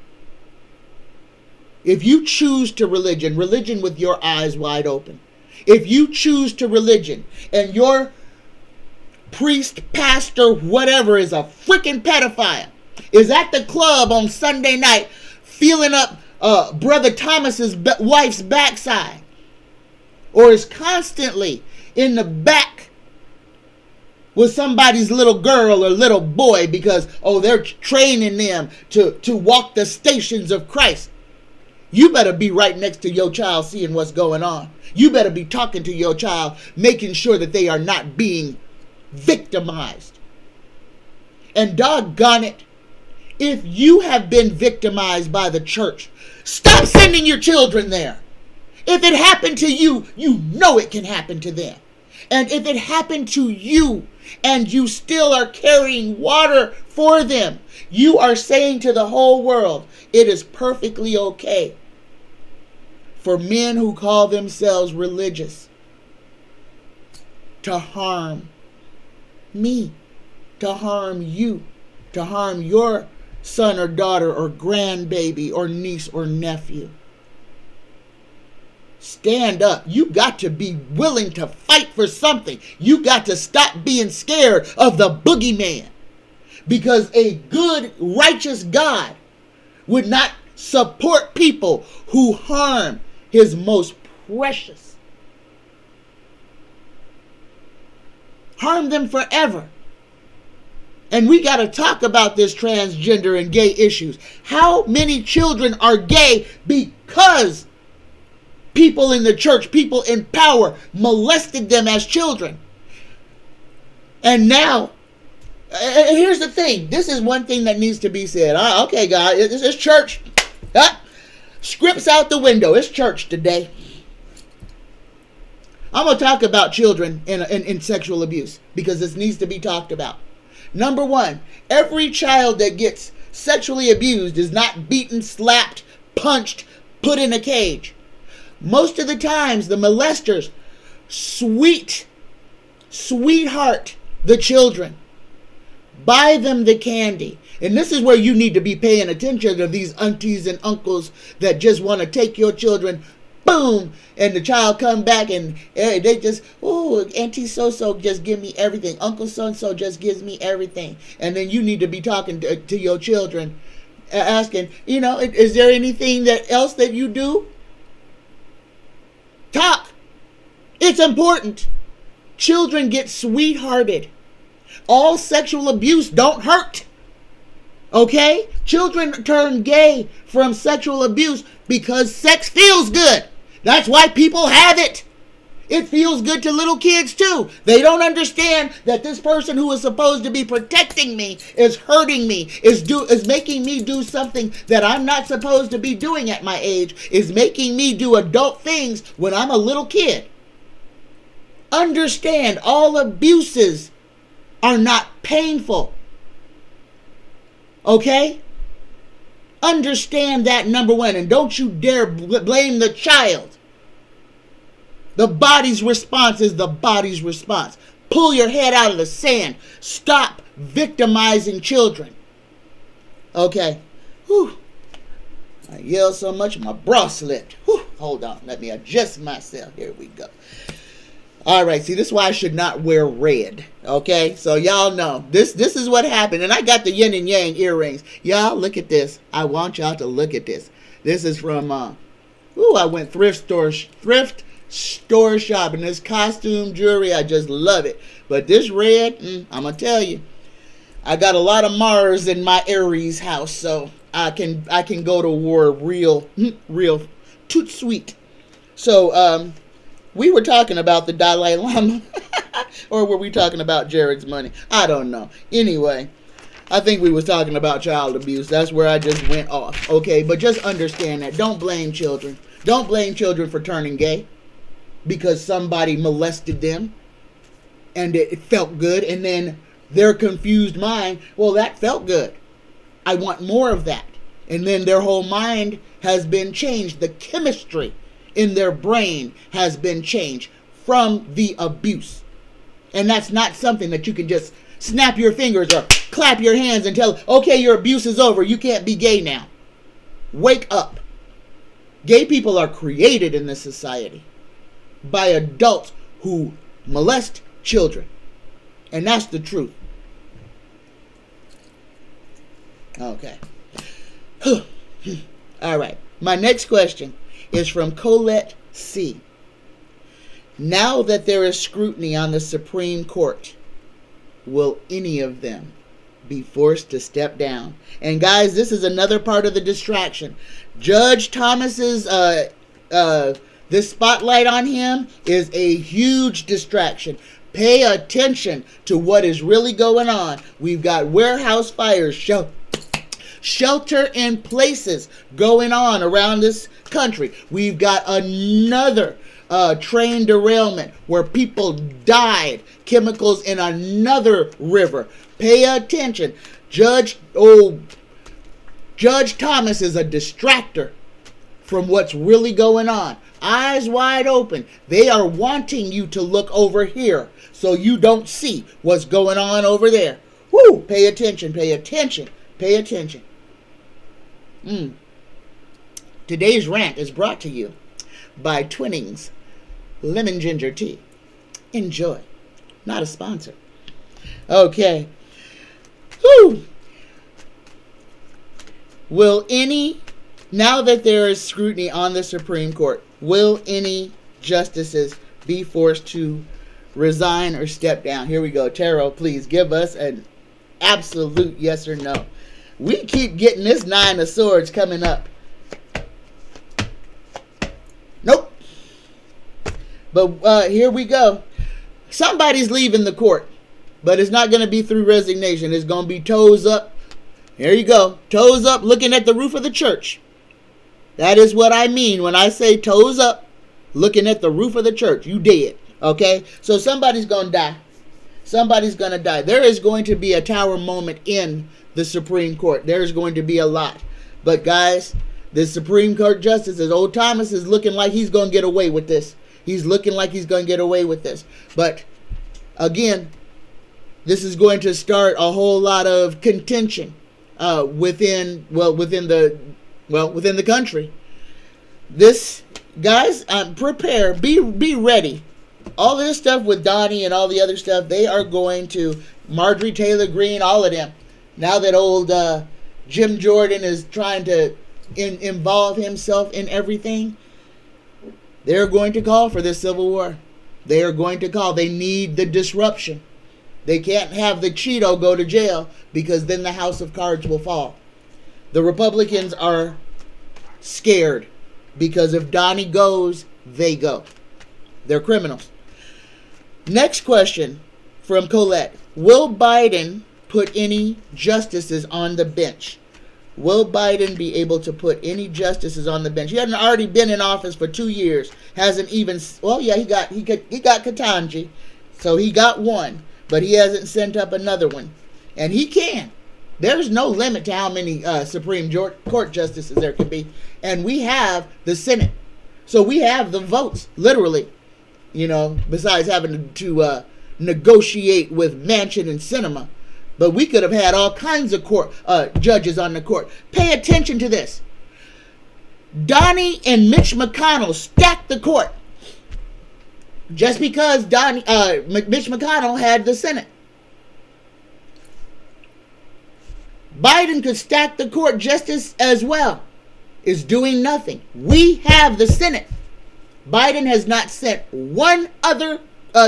A: If you choose to religion with your eyes wide open. If you choose to religion and your priest, pastor, whatever is a freaking pedophile, is at the club on Sunday night feeling up Brother Thomas's wife's backside, or is constantly in the back with somebody's little girl or little boy because, they're training them to walk the stations of Christ. You better be right next to your child seeing what's going on. You better be talking to your child, making sure that they are not being victimized. And doggone it, if you have been victimized by the church, stop sending your children there. If it happened to you, you know it can happen to them. And if it happened to you and you still are carrying water for them, you are saying to the whole world, it is perfectly okay for men who call themselves religious to harm me, to harm you, to harm your son or daughter or grandbaby or niece or nephew. Stand up. You got to be willing to fight for something. You got to stop being scared of the boogeyman. Because a good, righteous God would not support people who harm his most precious. Harm them forever. And we got to talk about this transgender and gay issues. How many children are gay because people in the church, people in power, molested them as children? And now, here's the thing. This is one thing that needs to be said. Okay, God, it's church. Scripts out the window. It's church today. I'm going to talk about children in sexual abuse because this needs to be talked about. Number one, every child that gets sexually abused is not beaten, slapped, punched, put in a cage. Most of the times, the molesters sweetheart the children. Buy them the candy. And this is where you need to be paying attention to these aunties and uncles that just want to take your children, boom, and the child come back and they just, Auntie so-so just give me everything. Uncle so-and-so just gives me everything. And then you need to be talking to your children, asking, is there anything else that you do? Talk. It's important. Children get sweethearted. All sexual abuse don't hurt. Okay? Children turn gay from sexual abuse Because sex feels good. That's why people have it. It feels good to little kids too. They don't understand that this person who is supposed to be protecting me is hurting me, is making me do something that I'm not supposed to be doing at my age, is making me do adult things when I'm a little kid. Understand, all abuses are not painful. Okay? Understand that, number one, and don't you dare blame the child. The body's response is the body's response. Pull your head out of the sand. Stop victimizing children. Okay. Whew. I yelled so much my bra slipped. Whew. Hold on. Let me adjust myself. Here we go. All right. See, this is why I should not wear red. Okay. So y'all know. This is what happened. And I got the yin and yang earrings. Y'all look at this. I want y'all to look at this. This is from, I went thrift store shopping. This costume jewelry, I just love it. But this red, I'm gonna tell you, I got a lot of Mars in my Aries house, so I can go to war real toot sweet. So we were talking about the Dalai Lama, or were we talking about Jared's money? I don't know. Anyway, I think we was talking about child abuse. That's where I just went off. Okay, but just understand that. Don't blame children. Don't blame children for turning gay because somebody molested them and it felt good, and then their confused mind, well, that felt good. I want more of that. And then their whole mind has been changed. The chemistry in their brain has been changed from the abuse. And that's not something that you can just snap your fingers or clap your hands and tell, okay, your abuse is over. You can't be gay now. Wake up. Gay people are created in this society by adults who molest children. And that's the truth. Okay. All right. My next question is from Colette C. Now that there is scrutiny on the Supreme Court, will any of them be forced to step down? And guys, this is another part of the distraction. Judge Thomas's this spotlight on him is a huge distraction. Pay attention to what is really going on. We've got warehouse fires, shelter in places going on around this country. We've got another train derailment where people died. Chemicals in another river. Pay attention. Judge Thomas is a distractor from what's really going on. Eyes wide open. They are wanting you to look over here so you don't see what's going on over there. Woo! Pay attention, pay attention, pay attention. Today's rant is brought to you by Twinings Lemon Ginger Tea. Enjoy. Not a sponsor. Okay. Whew. Now that there is scrutiny on the Supreme Court, will any justices be forced to resign or step down? Here we go. Taro, please give us an absolute yes or no. We keep getting this 9 of Swords coming up. Nope. But here we go. Somebody's leaving the court, but it's not going to be through resignation. It's going to be toes up. Here you go. Toes up, looking at the roof of the church. That is what I mean when I say toes up, looking at the roof of the church. You dead. Okay? So somebody's going to die. Somebody's going to die. There is going to be a tower moment in the Supreme Court. There is going to be a lot. But guys, the Supreme Court Justice, old Thomas, is looking like he's going to get away with this. He's looking like he's going to get away with this. But again, this is going to start a whole lot of contention within the country. This, guys, prepare, be ready. All this stuff with Donnie and all the other stuff, they are going to, Marjorie Taylor Greene, all of them. Now that old Jim Jordan is trying to involve himself in everything, they're going to call for this civil war. They are going to call. They need the disruption. They can't have the Cheeto go to jail because then the house of cards will fall. The Republicans are scared Because if Donnie goes, they go. They're criminals. Next question from Colette. Will Biden put any justices on the bench? Will Biden be able to put any justices on the bench? He hasn't already been in office for 2 years. Hasn't even, well, yeah, he got Ketanji, so he got one, but he hasn't sent up another one. And he can. There's no limit to how many Supreme Court justices there can be. And we have the Senate. So we have the votes, literally, besides having to negotiate with Manchin and Sinema. But we could have had all kinds of judges on the court. Pay attention to this. Donnie and Mitch McConnell stacked the court. Just because Mitch McConnell had the Senate. Biden could stack the court just as well. Is doing nothing. We have the Senate. Biden has not sent one other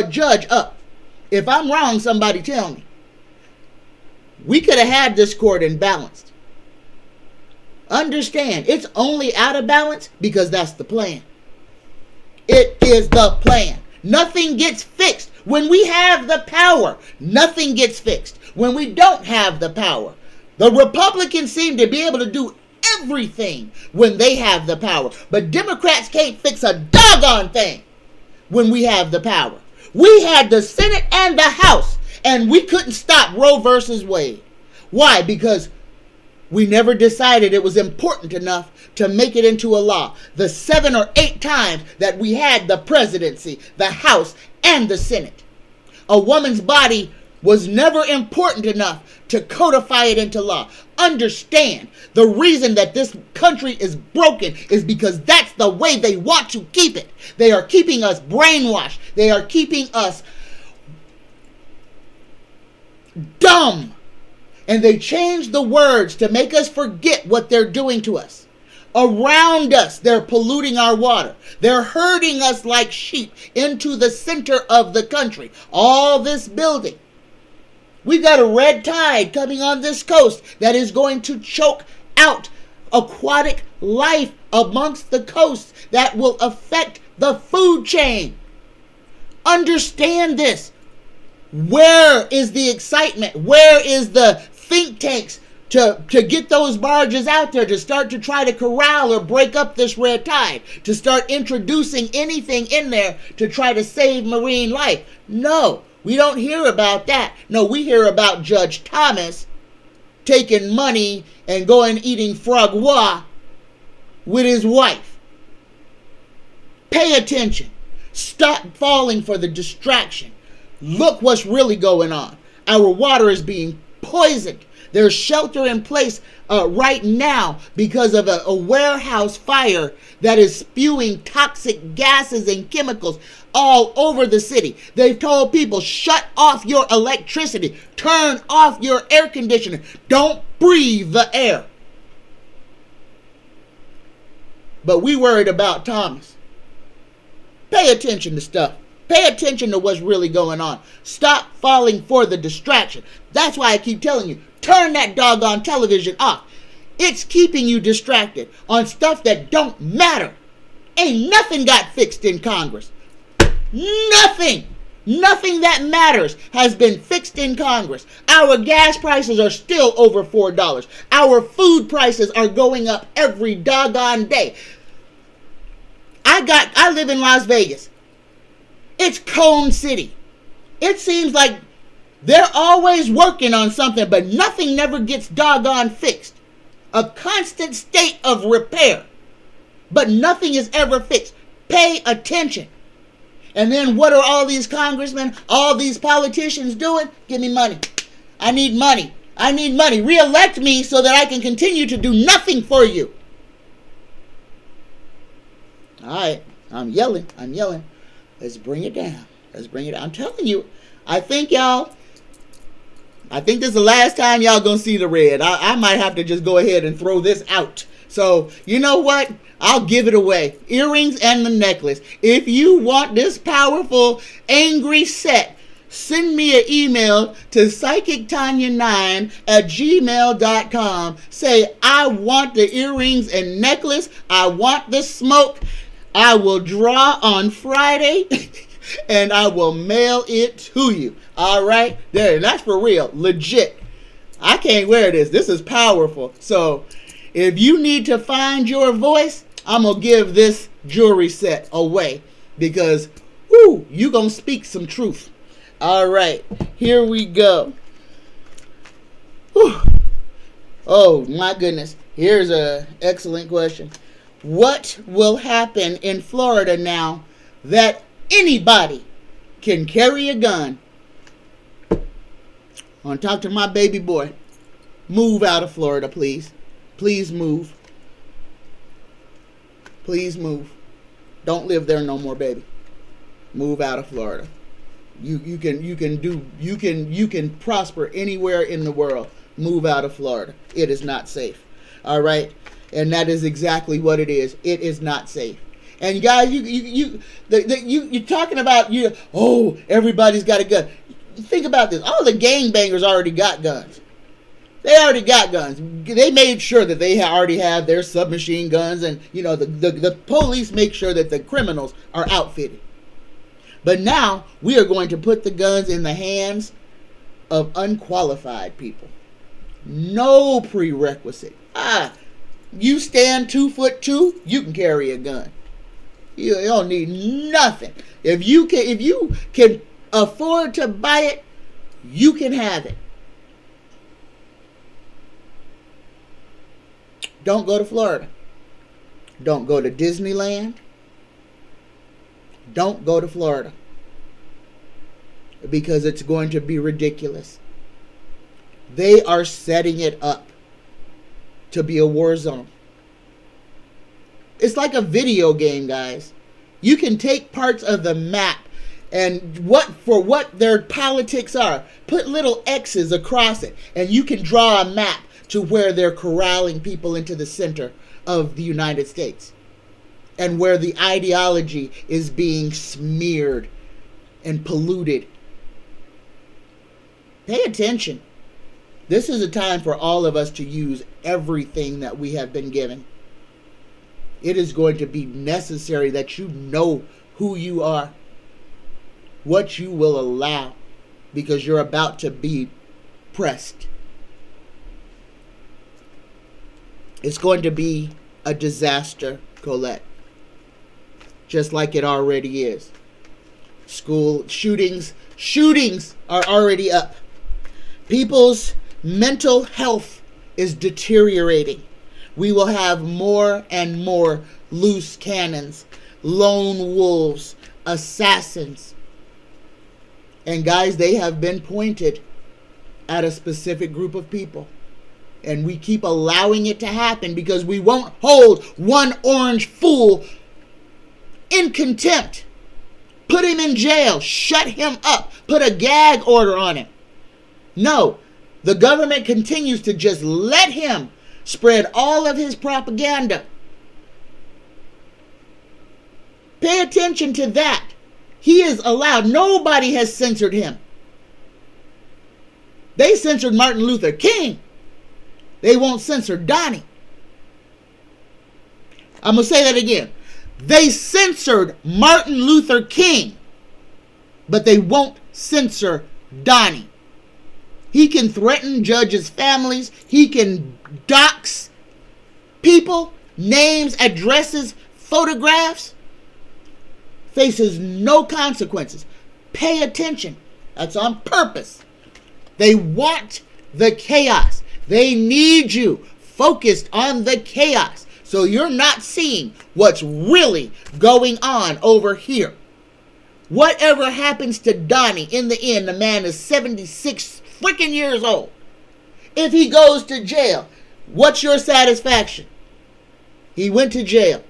A: judge up. If I'm wrong, somebody tell me. We could have had this court in balance. Understand, it's only out of balance because that's the plan. It is the plan. Nothing gets fixed. When we have the power, nothing gets fixed. When we don't have the power, the Republicans seem to be able to do everything when they have the power. But Democrats can't fix a doggone thing when we have the power. We had the Senate and the House, and we couldn't stop Roe versus Wade. Why? Because we never decided it was important enough to make it into a law. The 7 or 8 times that we had the presidency, the House, and the Senate. A woman's body was never important enough to codify it into law. Understand, the reason that this country is broken is because that's the way they want to keep it. They are keeping us brainwashed. They are keeping us dumb. And they change the words to make us forget what they're doing to us. Around us, they're polluting our water. They're herding us like sheep into the center of the country. All this building. We've got a red tide coming on this coast that is going to choke out aquatic life amongst the coast that will affect the food chain. Understand this. Where is the excitement? Where is the think tanks to get those barges out there to start to try to corral or break up this red tide, to start introducing anything in there to try to save marine life? No, we don't hear about that. No, we hear about Judge Thomas taking money and going eating frogwa with his wife. Pay attention. Stop falling for the distraction. Look what's really going on. Our water is being poisoned. There's shelter in place right now because of a warehouse fire that is spewing toxic gases and chemicals all over the city. They've told people, shut off your electricity. Turn off your air conditioner. Don't breathe the air. But we worried about Thomas. Pay attention to stuff. Pay attention to what's really going on. Stop falling for the distraction. That's why I keep telling you, turn that doggone television off. It's keeping you distracted on stuff that don't matter. Ain't nothing got fixed in Congress. Nothing. Nothing that matters has been fixed in Congress. Our gas prices are still over $4. Our food prices are going up every doggone day. I live in Las Vegas. It's Cone City. It seems like they're always working on something, but nothing never gets doggone fixed. A constant state of repair, but nothing is ever fixed. Pay attention. And then what are all these congressmen, all these politicians doing? Give me money. I need money. I need money. Re-elect me so that I can continue to do nothing for you. All right. I'm yelling. Let's bring it down. I'm telling you, I think this is the last time y'all gonna see the red. I might have to just go ahead and throw this out. So, you know what? I'll give it away. Earrings and the necklace. If you want this powerful, angry set, send me an email to psychictanya9@gmail.com. Say, I want the earrings and necklace. I want the smoke. I will draw on Friday and I will mail it to you. All right? There, that's for real. Legit. I can't wear this. This is powerful. So if you need to find your voice, I'm going to give this jewelry set away because, whoo, you going to speak some truth. All right, here we go. Whew. Oh, my goodness. Here's an excellent question. What will happen in Florida now that anybody can carry a gun? I want to talk to my baby boy. Move out of Florida, please. Please move. Please move. Don't live there no more, baby. Move out of Florida. You can prosper anywhere in the world. Move out of Florida. It is not safe. All right, and that is exactly what it is. It is not safe. And guys, you're talking about everybody's got a gun. Think about this. All the gangbangers already got guns. They already got guns. They made sure that they already have their submachine guns, and the police make sure that the criminals are outfitted. But now we are going to put the guns in the hands of unqualified people. No prerequisite. You stand 2'2", you can carry a gun. You don't need nothing. If you can afford to buy it, you can have it. Don't go to Florida. Don't go to Disneyland. Don't go to Florida because it's going to be ridiculous. They are setting it up to be a war zone. It's like a video game, guys. You can take parts of the map and what their politics are, put little X's across it, and you can draw a map to where they're corralling people into the center of the United States, and where the ideology is being smeared and polluted. Pay attention. This is a time for all of us to use everything that we have been given. It is going to be necessary that you know who you are, what you will allow, because you're about to be pressed. It's going to be a disaster, Colette. Just like it already is. School shootings are already up. People's mental health is deteriorating. We will have more and more loose cannons, lone wolves, assassins. And guys, they have been pointed at a specific group of people. And we keep allowing it to happen because we won't hold one orange fool in contempt. Put him in jail. Shut him up. Put a gag order on him. No, the government continues to just let him spread all of his propaganda. Pay attention to that. He is allowed. Nobody has censored him. They censored Martin Luther King. They won't censor Donnie. I'm going to say that again. They censored Martin Luther King, but they won't censor Donnie. He can threaten judges' families. He can dox people, names, addresses, photographs. Faces no consequences. Pay attention. That's on purpose. They want the chaos. They need you focused on the chaos, so you're not seeing what's really going on over here. Whatever happens to Donnie, in the end, the man is 76 freaking years old. If he goes to jail, what's your satisfaction? He went to jail.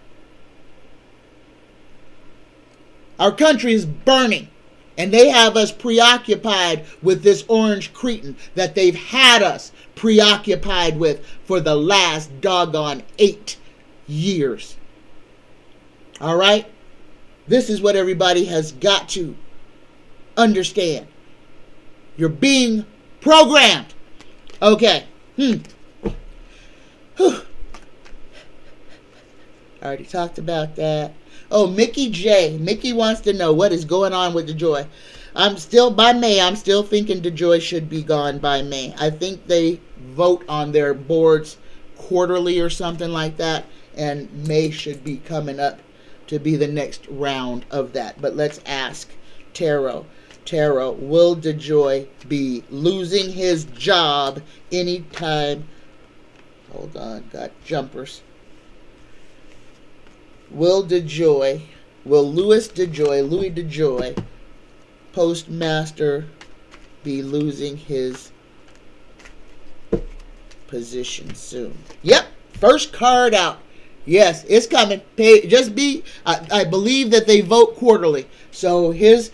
A: Our country is burning, and they have us preoccupied with this orange cretin that they've had us preoccupied with for the last doggone 8 years. All right? This is what everybody has got to understand. You're being programmed. Okay. Whew. I already talked about that. Oh, Mickey J. Mickey wants to know what is going on with DeJoy. I'm still thinking DeJoy should be gone by May. I think they vote on their boards quarterly or something like that, and May should be coming up to be the next round of that. But let's ask Tarot. Tarot, will DeJoy be losing his job anytime? Hold on, got jumpers. Will Louis DeJoy, postmaster, be losing his position soon? Yep, first card out. Yes, it's coming. I believe that they vote quarterly, so his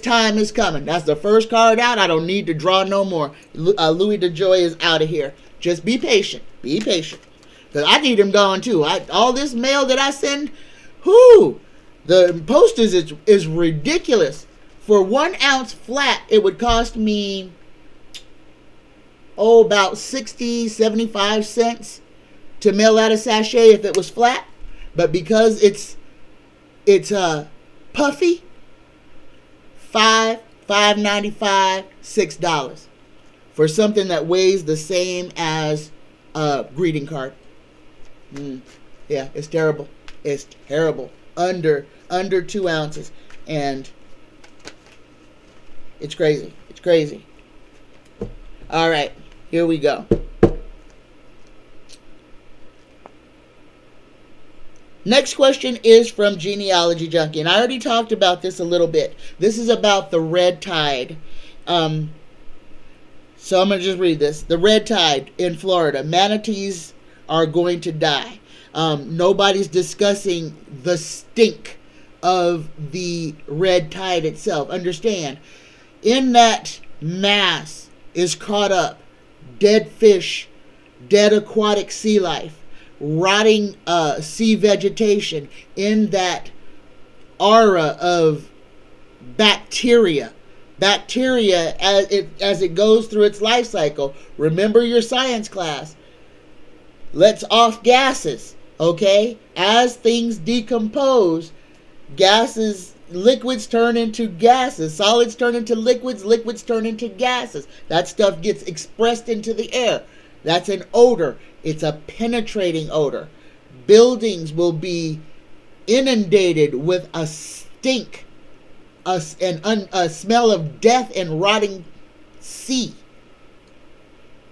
A: time is coming. That's the first card out. I don't need to draw no more. Louis DeJoy is out of here. Just be patient. Be patient. Because I need him gone too. All this mail that I send, the postage is ridiculous. For 1 ounce flat, it would cost me, about 60-75 cents to mail out a sachet if it was flat. But because it's puffy, $5.95, $6 for something that weighs the same as a greeting card. Yeah, it's terrible. It's terrible. Under 2 ounces, and it's crazy. It's crazy. All right, here we go. Next question is from Genealogy Junkie, and I already talked about this a little bit. This is about the red tide. So I'm going to just read this. The red tide in Florida. Manatees are going to die. Nobody's discussing the stink of the red tide itself. Understand, in that mass is caught up dead fish, dead aquatic sea life, rotting sea vegetation, in that aura of bacteria. Bacteria, as it goes through its life cycle. Remember your science class. Lets off gases, okay? As things decompose, liquids turn into gases, solids turn into liquids, liquids turn into gases. That stuff gets expressed into the air. That's an odor. It's a penetrating odor. Buildings will be inundated with a stink, a smell of death and rotting sea.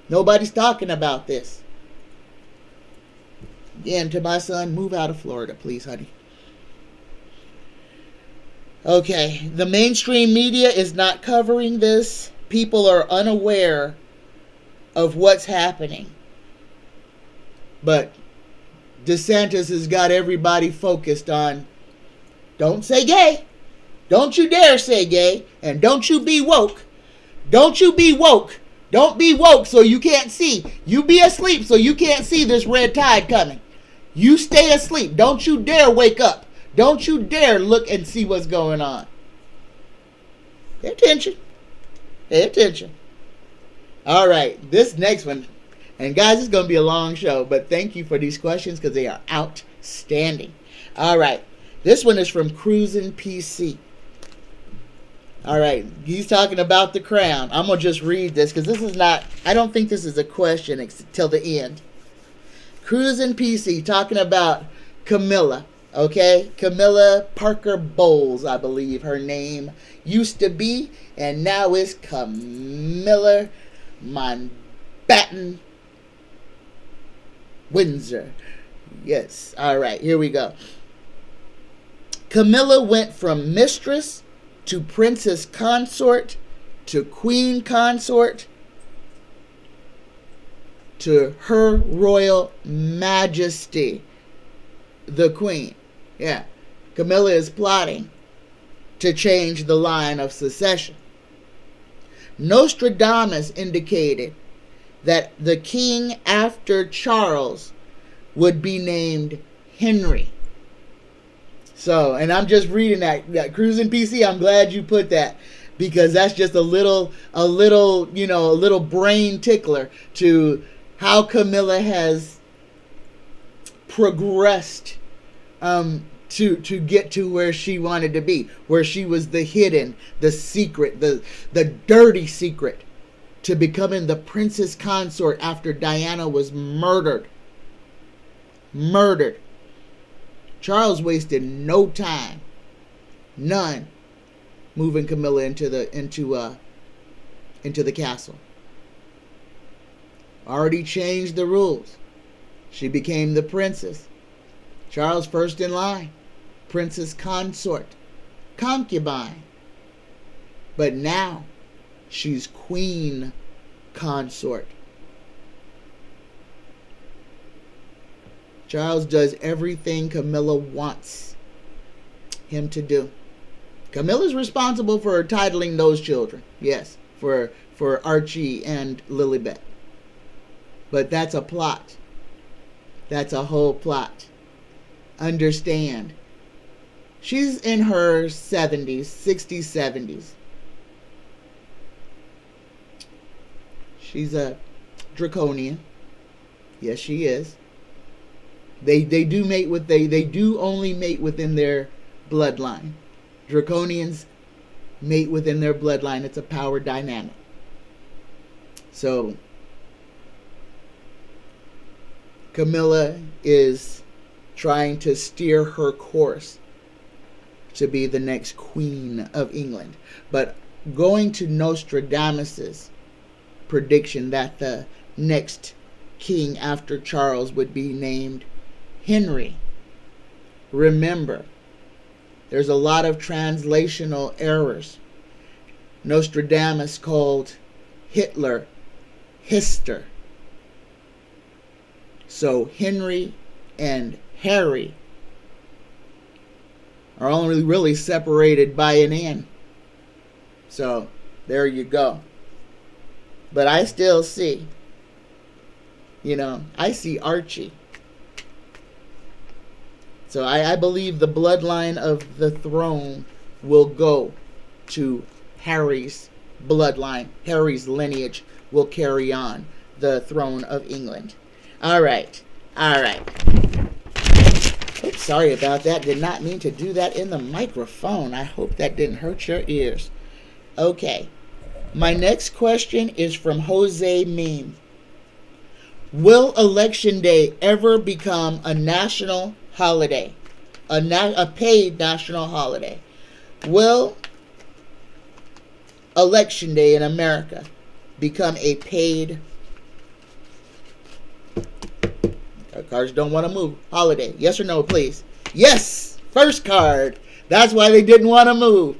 A: Nobody's talking about this. Again, to my son, move out of Florida, please, honey. Okay, the mainstream media is not covering this. People are unaware of what's happening. But DeSantis has got everybody focused on, don't say gay. Don't you dare say gay. And don't you be woke. Don't you be woke. Don't be woke so you can't see. You be asleep so you can't see this red tide coming. You stay asleep. Don't you dare wake up. Don't you dare look and see what's going on. Pay attention. Pay attention. All right, this next one. And guys, it's going to be a long show, but thank you for these questions because they are outstanding. All right, this one is from Cruisin' PC. All right, he's talking about the crown. I'm going to just read this because this is not, I don't think this is a question till the end. Cruisin' PC talking about Camilla, okay? Camilla Parker Bowles, I believe her name used to be, and now is Camilla Mountbatten Windsor. Yes, all right, here we go. Camilla went from mistress to princess consort to queen consort to her royal majesty, the queen. Yeah, Camilla is plotting to change the line of succession. Nostradamus indicated that the king after Charles would be named Henry. So, and I'm just reading that Cruisin' PC, I'm glad you put that. because that's just a little, a little brain tickler to how Camilla has progressed to get to where she wanted to be, where she was the hidden, the secret, the dirty secret, to becoming the princess consort after Diana was murdered. Charles wasted no time, none, moving Camilla into the castle. Already changed the rules. She became the princess. Charles first in line. Princess consort. Concubine. But now she's queen consort. Charles does everything Camilla wants him to do. Camilla's responsible for titling those children. Yes, for Archie and Lilibet. But that's a plot. That's a whole plot. Understand. She's in her 70s, 60s, 70s. She's a draconian. Yes, she is. They do mate with they do only mate within their bloodline. Draconians mate within their bloodline. It's a power dynamic. So Camilla is trying to steer her course to be the next queen of England. But going to Nostradamus's prediction that the next king after Charles would be named Henry. Remember, there's a lot of translational errors. Nostradamus called Hitler Hister. So Henry and Harry are only really separated by an N. So there you go. But I still see, I see Archie. So I believe the bloodline of the throne will go to Harry's bloodline. Harry's lineage will carry on the throne of England. All right. Oops, sorry about that. Did not mean to do that in the microphone. I hope that didn't hurt your ears. Okay. My next question is from Jose Meme. Will Election Day ever become a national holiday? A paid national holiday? Will Election Day in America become a paid, our cards don't want to move, holiday? Yes or no, please? Yes! First card. That's why they didn't want to move.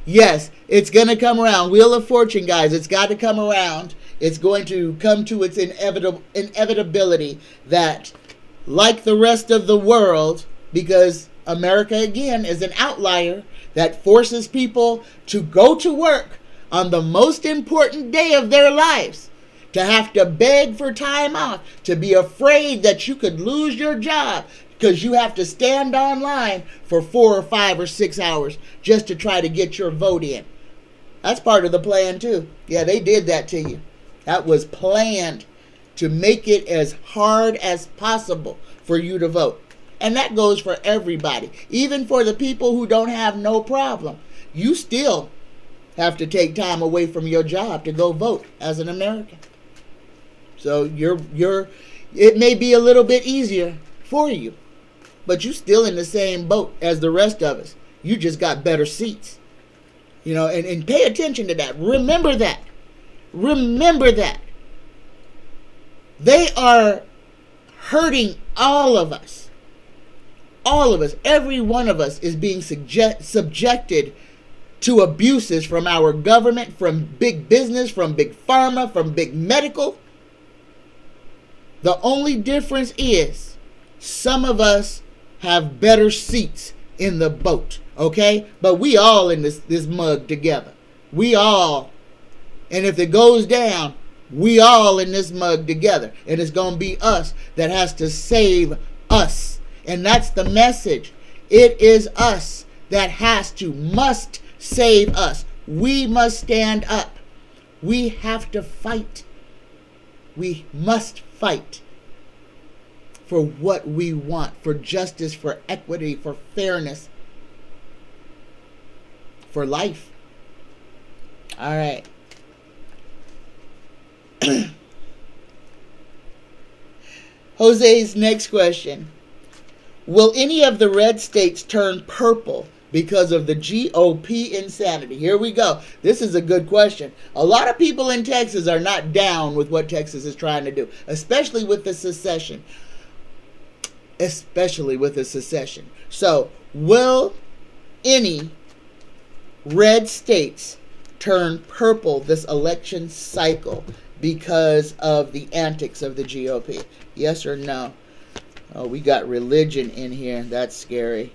A: Yes, it's going to come around. Wheel of Fortune, guys. It's got to come around. It's going to come to its inevitability that, like the rest of the world, because America, again, is an outlier that forces people to go to work on the most important day of their lives, to have to beg for time off, to be afraid that you could lose your job because you have to stand online for 4 or 5 or 6 hours just to try to get your vote in. That's part of the plan too. Yeah, they did that to you. That was planned to make it as hard as possible for you to vote. And that goes for everybody. Even for the people who don't have no problem. You still have to take time away from your job to go vote as an American. So it may be a little bit easier for you, but you're still in the same boat as the rest of us. You just got better seats. And pay attention to that. Remember that. Remember that. They are hurting all of us. All of us. Every one of us is being subjected to abuses from our government, from big business, from big pharma, from big medical. The only difference is some of us have better seats in the boat, okay? But we all in this mug together. We all. And if it goes down, we all in this mug together. And it's going to be us that has to save us. And that's the message. It is us that must save us. We must stand up. We have to fight. We must fight for what we want, for justice, for equity, for fairness, for life. All right. Jose's next question. Will any of the red states turn purple because of the GOP insanity? Here we go. This is a good question. A lot of people in Texas are not down with what Texas is trying to do, especially with the secession. So, will any red states turn purple this election cycle because of the antics of the GOP? Yes or no? Oh, we got religion in here. That's scary.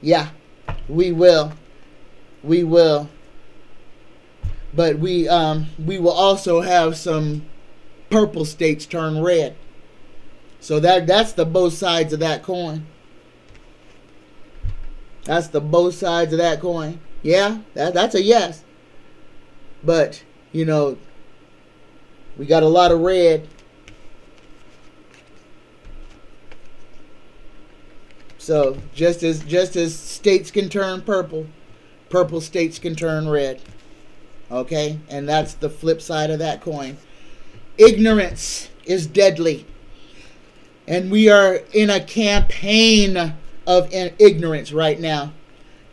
A: Yeah, we will. We will. But we will also have some purple states turn red. So that's the both sides of that coin. That's the both sides of that coin. Yeah, that's a yes. But, you know, we got a lot of red. So just as states can turn purple, purple states can turn red. Okay? And that's the flip side of that coin. Ignorance is deadly. And we are in a campaign of ignorance right now.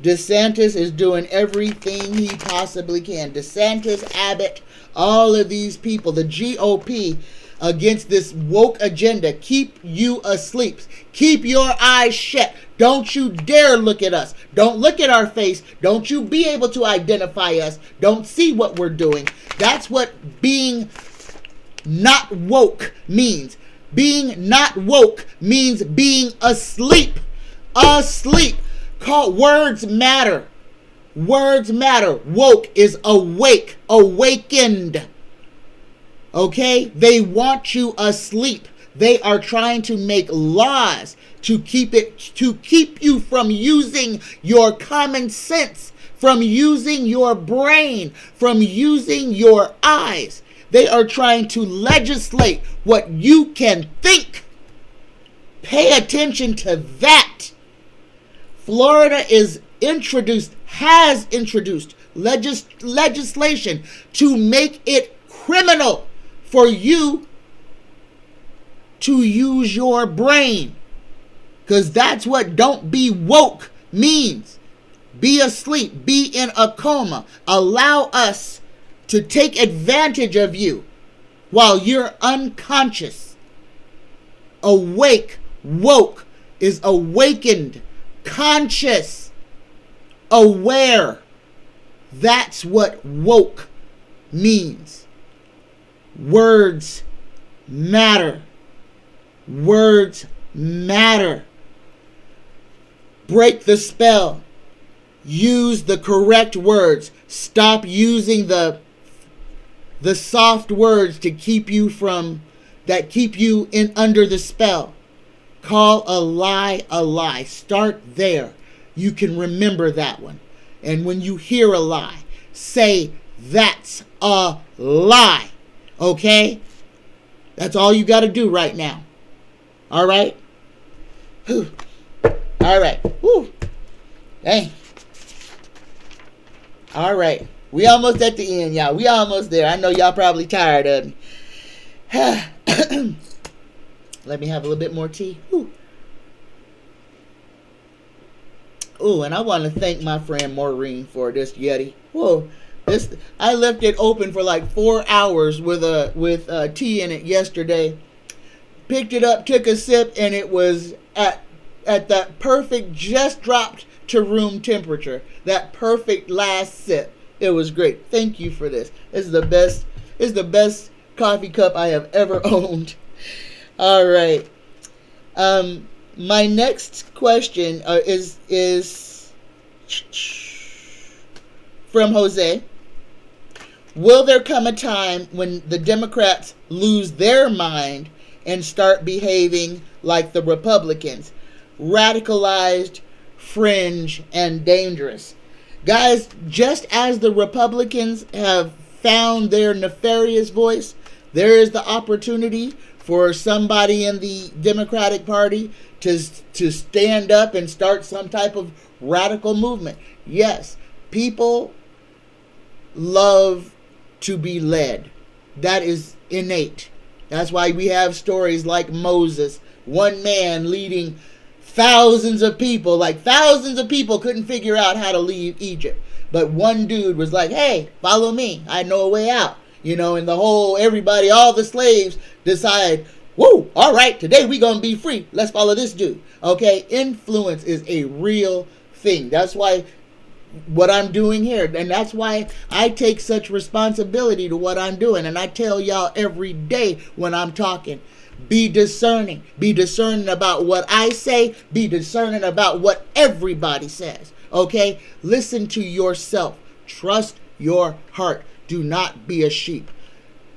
A: DeSantis is doing everything he possibly can. DeSantis, Abbott, all of these people, the GOP, against this woke agenda, keep you asleep. Keep your eyes shut. Don't you dare look at us. Don't look at our face. Don't you be able to identify us. Don't see what we're doing. That's what being not woke means. Being not woke means being asleep. Asleep. Words matter. Words matter. Woke is awake. Awakened. Okay? They want you asleep. They are trying to make laws to keep you from using your common sense, from using your brain, from using your eyes. They are trying to legislate what you can think. Pay attention to that. Florida has introduced legislation to make it criminal for you to use your brain. Because that's what don't be woke means. Be asleep. Be in a coma. Allow us to take advantage of you while you're unconscious. Awake, woke is awakened, conscious, aware. That's what woke means. Words matter. Words matter. Break the spell. Use the correct words. Stop using the soft words to keep you in under the spell. Call a lie a lie. Start there. You can remember that one. And when you hear a lie, say, that's a lie. Okay? That's all you got to do right now. All right? Whew. All right. Whew. Dang. All right. We almost at the end, y'all. We almost there. I know y'all probably tired of me. Let me have a little bit more tea. Ooh, and I want to thank my friend Maureen for this Yeti. Whoa. I left it open for like 4 hours with tea in it yesterday. Picked it up, took a sip, and it was at that perfect, just dropped to room temperature. That perfect last sip. It was great. Thank you for this. This is the best coffee cup I have ever owned. All right. My next question is from Jose. Will there come a time when the Democrats lose their mind and start behaving like the Republicans? Radicalized fringe, and dangerous. Guys, just as the Republicans have found their nefarious voice, there is the opportunity for somebody in the Democratic Party to stand up and start some type of radical movement. Yes, people love to be led. That is innate. That's why we have stories like Moses, one man leading thousands of people. Like thousands of people couldn't figure out how to leave Egypt. But one dude was like, hey, follow me. I know a way out. You know, and everybody, all the slaves decide, whoa, all right, today we're going to be free. Let's follow this dude. Okay, influence is a real thing. That's why what I'm doing here, and that's why I take such responsibility to what I'm doing. And I tell y'all every day when I'm talking, be discerning. Be discerning about what I say. Be discerning about what everybody says. Okay? Listen to yourself. Trust your heart. Do not be a sheep.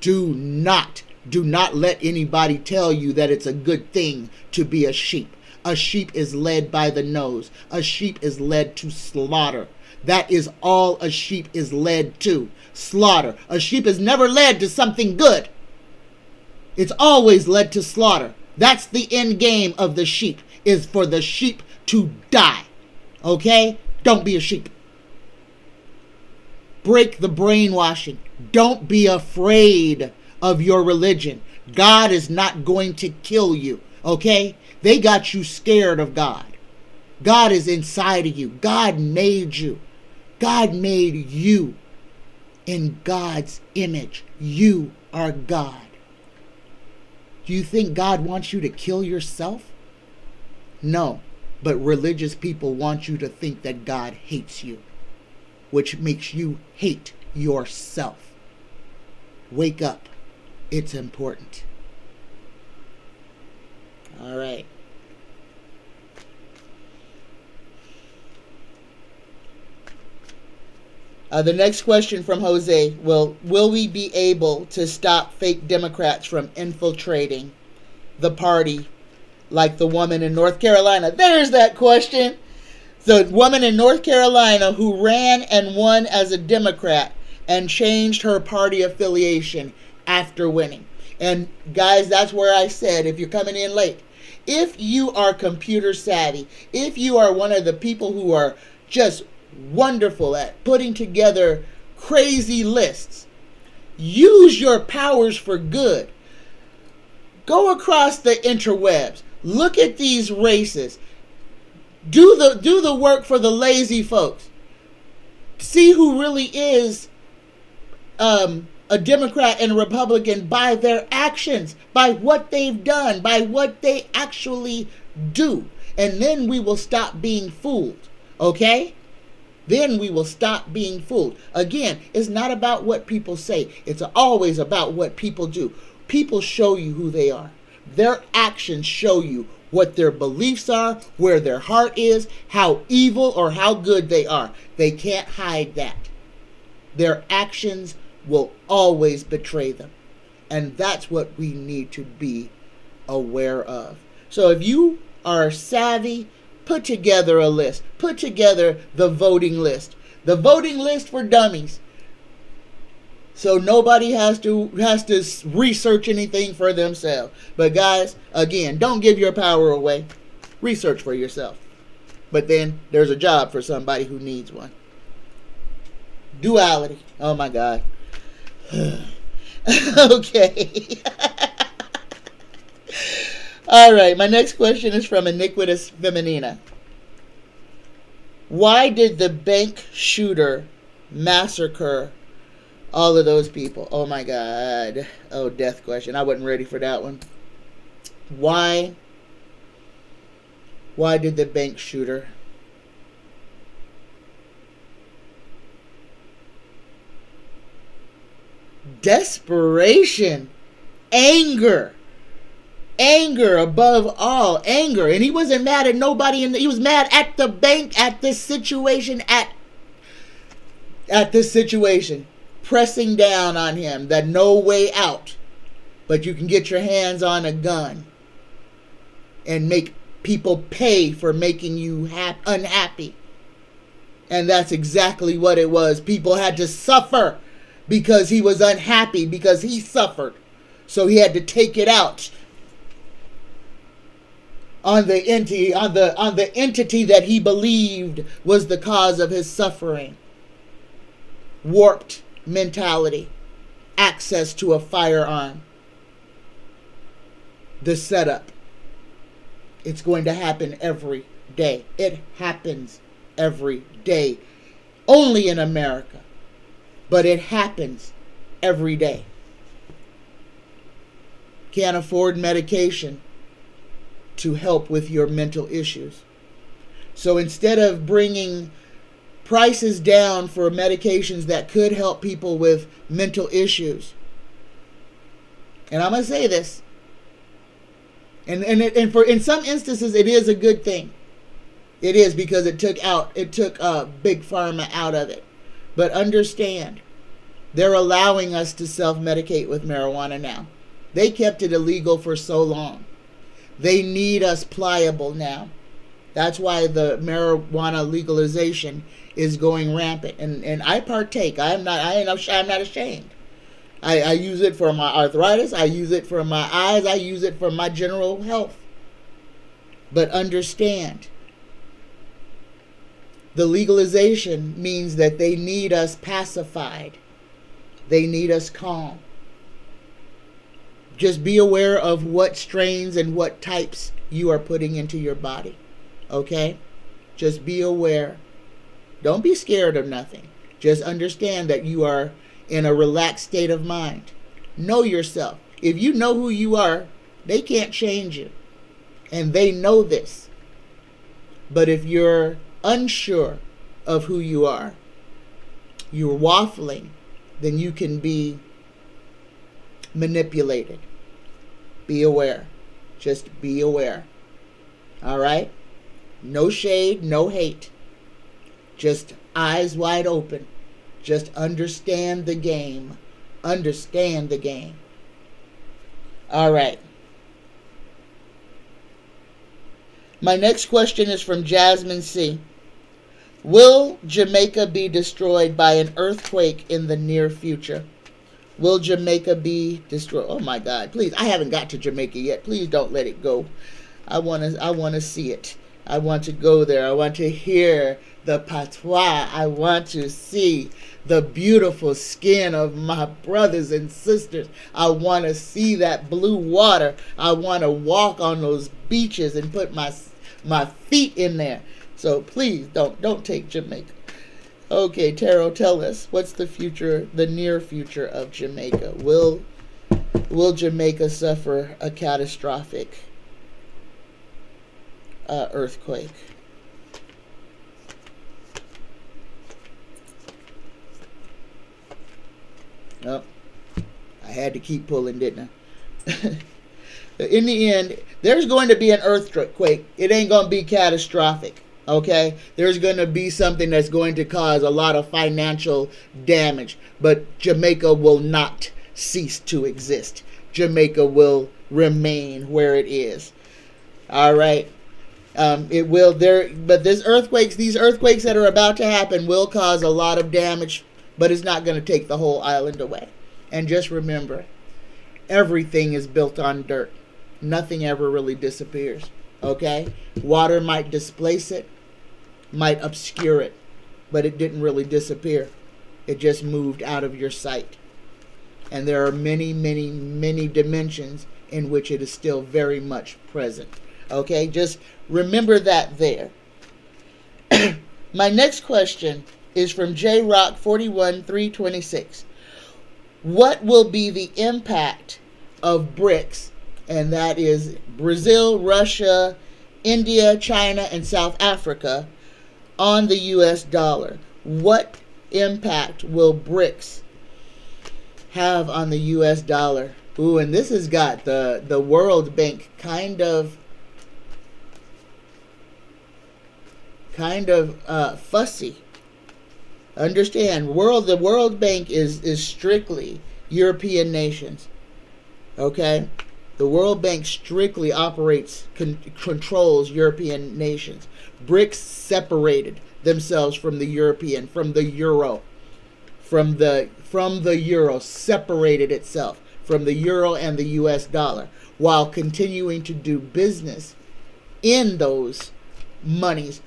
A: Do not let anybody tell you that it's a good thing to be a sheep. A sheep is led by the nose. A sheep is led to slaughter. That is all a sheep is led to. Slaughter. A sheep is never led to something good. It's always led to slaughter. That's the end game of the sheep, is for the sheep to die. Okay? Don't be a sheep. Break the brainwashing. Don't be afraid of your religion. God is not going to kill you. Okay? They got you scared of God. God is inside of you. God made you. God made you in God's image. You are God. Do you think God wants you to kill yourself? No, but religious people want you to think that God hates you, which makes you hate yourself. Wake up. It's important. All right. The next question from Jose, will we be able to stop fake Democrats from infiltrating the party like the woman in North Carolina? There's that question. The woman in North Carolina who ran and won as a Democrat and changed her party affiliation after winning. And guys, that's where I said, if you're coming in late, if you are computer savvy, if you are one of the people who are just wonderful at putting together crazy lists, use your powers for good. Go across the interwebs. Look at these races. Do the work for the lazy folks. See who really is a Democrat and a Republican by their actions, by what they've done, by what they actually do. And then we will stop being fooled. Okay? Then we will stop being fooled. Again, it's not about what people say. It's always about what people do. People show you who they are. Their actions show you what their beliefs are, where their heart is, how evil or how good they are. They can't hide that. Their actions will always betray them. And that's what we need to be aware of. So if you are savvy, put together a list. Put together the voting list. The voting list for dummies. So nobody has to research anything for themselves. But guys, again, don't give your power away. Research for yourself. But then there's a job for somebody who needs one. Duality. Oh my God. Okay. All right, my next question is from Iniquitous Feminina. Why did the bank shooter massacre all of those people? Oh my God. Oh, death question. I wasn't ready for that one. Why did the bank shooter desperation, anger above all, anger. And he wasn't mad at nobody, he was mad at the bank, at this situation, at this situation, pressing down on him, that no way out, but you can get your hands on a gun and make People pay for making you unhappy. And that's exactly what it was. People had to suffer because he was unhappy, because he suffered. So he had to take it out on the entity, on the entity that he believed was the cause of his suffering. Warped mentality, access to a firearm, the setup. It's going to happen every day. It happens every day. Only in America. But it happens every day. Can't afford medication to help with your mental issues. So instead of bringing prices down for medications that could help people with mental issues, and I'm going to say this, and for in some instances it is a good thing. It is, because it took big pharma out of it. But understand, they're allowing us to self-medicate with marijuana now. They kept it illegal for so long. They need us pliable now. That's why the marijuana legalization is going rampant. And I partake. I'm not ashamed. I use it for my arthritis. I use it for my eyes. I use it for my general health. But understand, the legalization means that they need us pacified. They need us calm. Just be aware of what strains and what types you are putting into your body. Okay? Just be aware. Don't be scared of nothing. Just understand that you are in a relaxed state of mind. Know yourself. If you know who you are, they can't change you. And they know this. But if you're unsure of who you are, you're waffling, then you can be manipulated. Be aware. Just be aware. All right? No shade, no hate. Just eyes wide open. Just understand the game. Understand the game. All right. My next question is from Jasmine C. Will Jamaica be destroyed by an earthquake in the near future? Will Jamaica be destroyed? Oh my God, please. I haven't got to Jamaica yet. Please don't let it go. I want to see it. I want to go there. I want to hear the patois. I want to see the beautiful skin of my brothers and sisters. I want to see that blue water. I want to walk on those beaches and put my feet in there. So please don't take Jamaica. Okay, Taro, tell us, what's the future, the near future of Jamaica? Will Jamaica suffer a catastrophic earthquake? Oh, I had to keep pulling, didn't I? In the end, there's going to be an earthquake. It ain't going to be catastrophic. Okay? There's going to be something that's going to cause a lot of financial damage. But Jamaica will not cease to exist. Jamaica will remain where it is. All right? It will there, but these earthquakes that are about to happen will cause a lot of damage, but it's not going to take the whole island away. And just remember, everything is built on dirt. Nothing ever really disappears. Okay? Water might displace it, might obscure it, but it didn't really disappear. It just moved out of your sight. And there are many, many, many dimensions in which it is still very much present. Okay? Just remember that there. My next question is from JRock 41326. What will be the impact of BRICS, and that is Brazil, Russia, India, China, and South Africa, on the US dollar? What impact will BRICS have on the US dollar? Ooh, and this has got the World Bank kind of fussy. Understand, the World Bank is strictly European nations. Okay? The World Bank strictly controls European nations. BRICS separated themselves from the European, from the euro, from the euro, separated itself from the euro and the US dollar, while continuing to do business in those monies.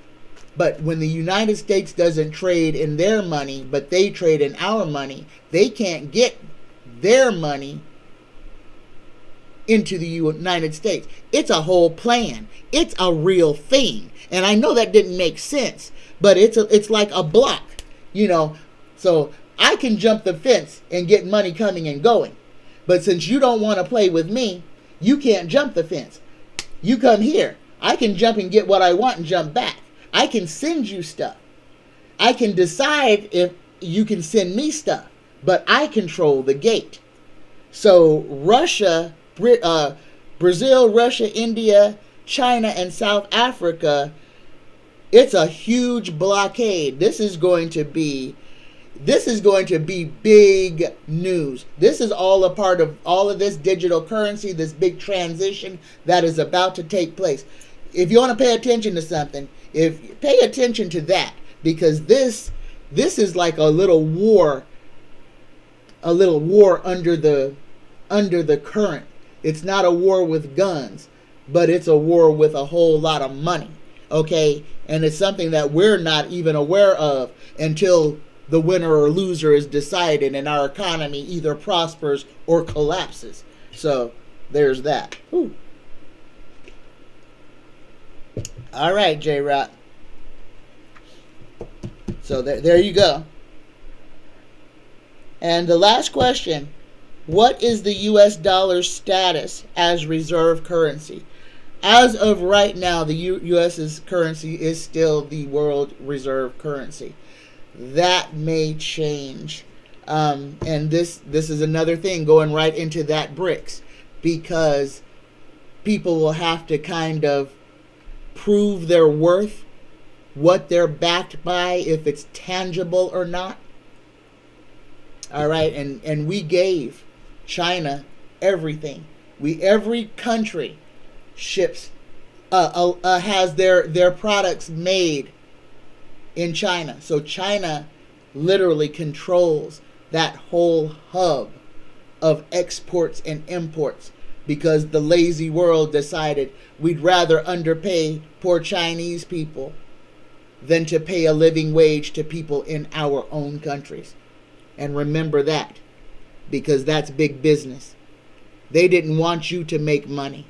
A: But when the United States doesn't trade in their money, but they trade in our money, they can't get their money into the United States. It's a whole plan. It's a real thing. And I know that didn't make sense, but it's like a block, So I can jump the fence and get money coming and going. But since you don't want to play with me, you can't jump the fence. You come here. I can jump and get what I want and jump back. I can send you stuff. I can decide if you can send me stuff, but I control the gate. So Russia, Brazil, Russia, India, China, and South Africa, it's a huge blockade. This is going to be big news. This is all a part of all of this digital currency, this big transition that is about to take place. If you want to pay attention to something, pay attention to that, because this is like a little war under the current. It's not a war with guns, but it's a war with a whole lot of money. Okay? And it's something that we're not even aware of until the winner or loser is decided and our economy either prospers or collapses. So there's that. Whew. All right, J-Rock. So there you go. And the last question, what is the US dollar's status as reserve currency? As of right now, the US's currency is still the world reserve currency. That may change. And this is another thing going right into that BRICS, because people will have to kind of prove their worth, what they're backed by, if it's tangible or not. All right, and we gave China everything. Every country ships has their products made in China. So China literally controls that whole hub of exports and imports, because the lazy world decided we'd rather underpay poor Chinese people than to pay a living wage to people in our own countries. And remember that, because that's big business. They didn't want you to make money.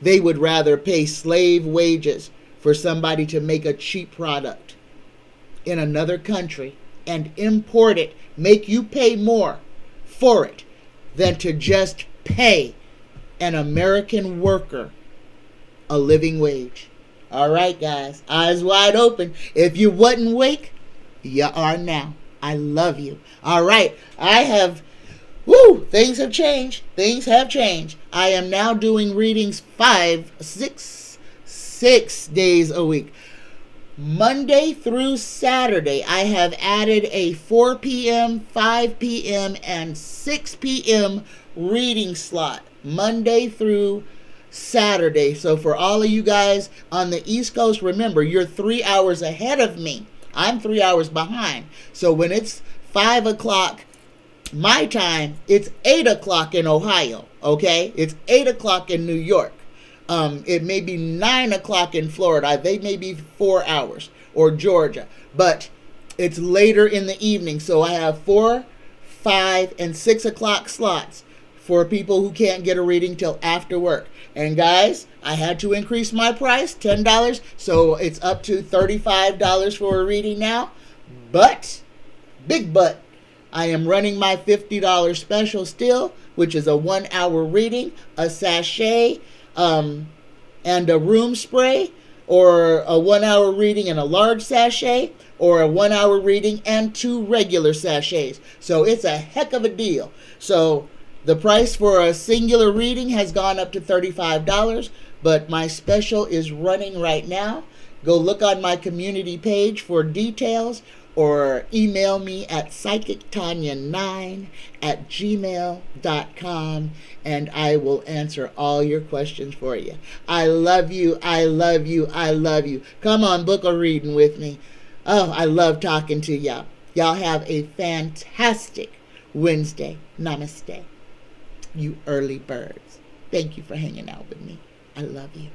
A: They would rather pay slave wages for somebody to make a cheap product in another country and import it, make you pay more for it, than to just pay an American worker a living wage. All right, guys, eyes wide open. If you wasn't awake, you are now. I love you. All right, things have changed. Things have changed. I am now doing readings 6 days a week. Monday through Saturday, I have added a 4 p.m., 5 p.m., and 6 p.m. reading slot. Monday through Saturday. So for all of you guys on the East Coast, remember, you're 3 hours ahead of me. I'm 3 hours behind. So when it's 5 o'clock my time, it's 8 o'clock in Ohio, okay? It's 8 o'clock in New York. It may be 9 o'clock in Florida. They may be 4 hours, or Georgia. But it's later in the evening. So I have 4, 5, and 6 o'clock slots for people who can't get a reading till after work. And guys, I had to increase my price, $10. So it's up to $35 for a reading now. But, big but, I am running my $50 special still, which is a 1 hour reading, a sachet, and a room spray, or a 1 hour reading and a large sachet, or a 1 hour reading and 2 regular sachets. So it's a heck of a deal. So the price for a singular reading has gone up to $35, but my special is running right now. Go look on my community page for details, or email me at psychictanya9@gmail.com, and I will answer all your questions for you. I love you. I love you. I love you. Come on, book a reading with me. Oh, I love talking to y'all. Y'all have a fantastic Wednesday. Namaste. You early birds. Thank you for hanging out with me. I love you.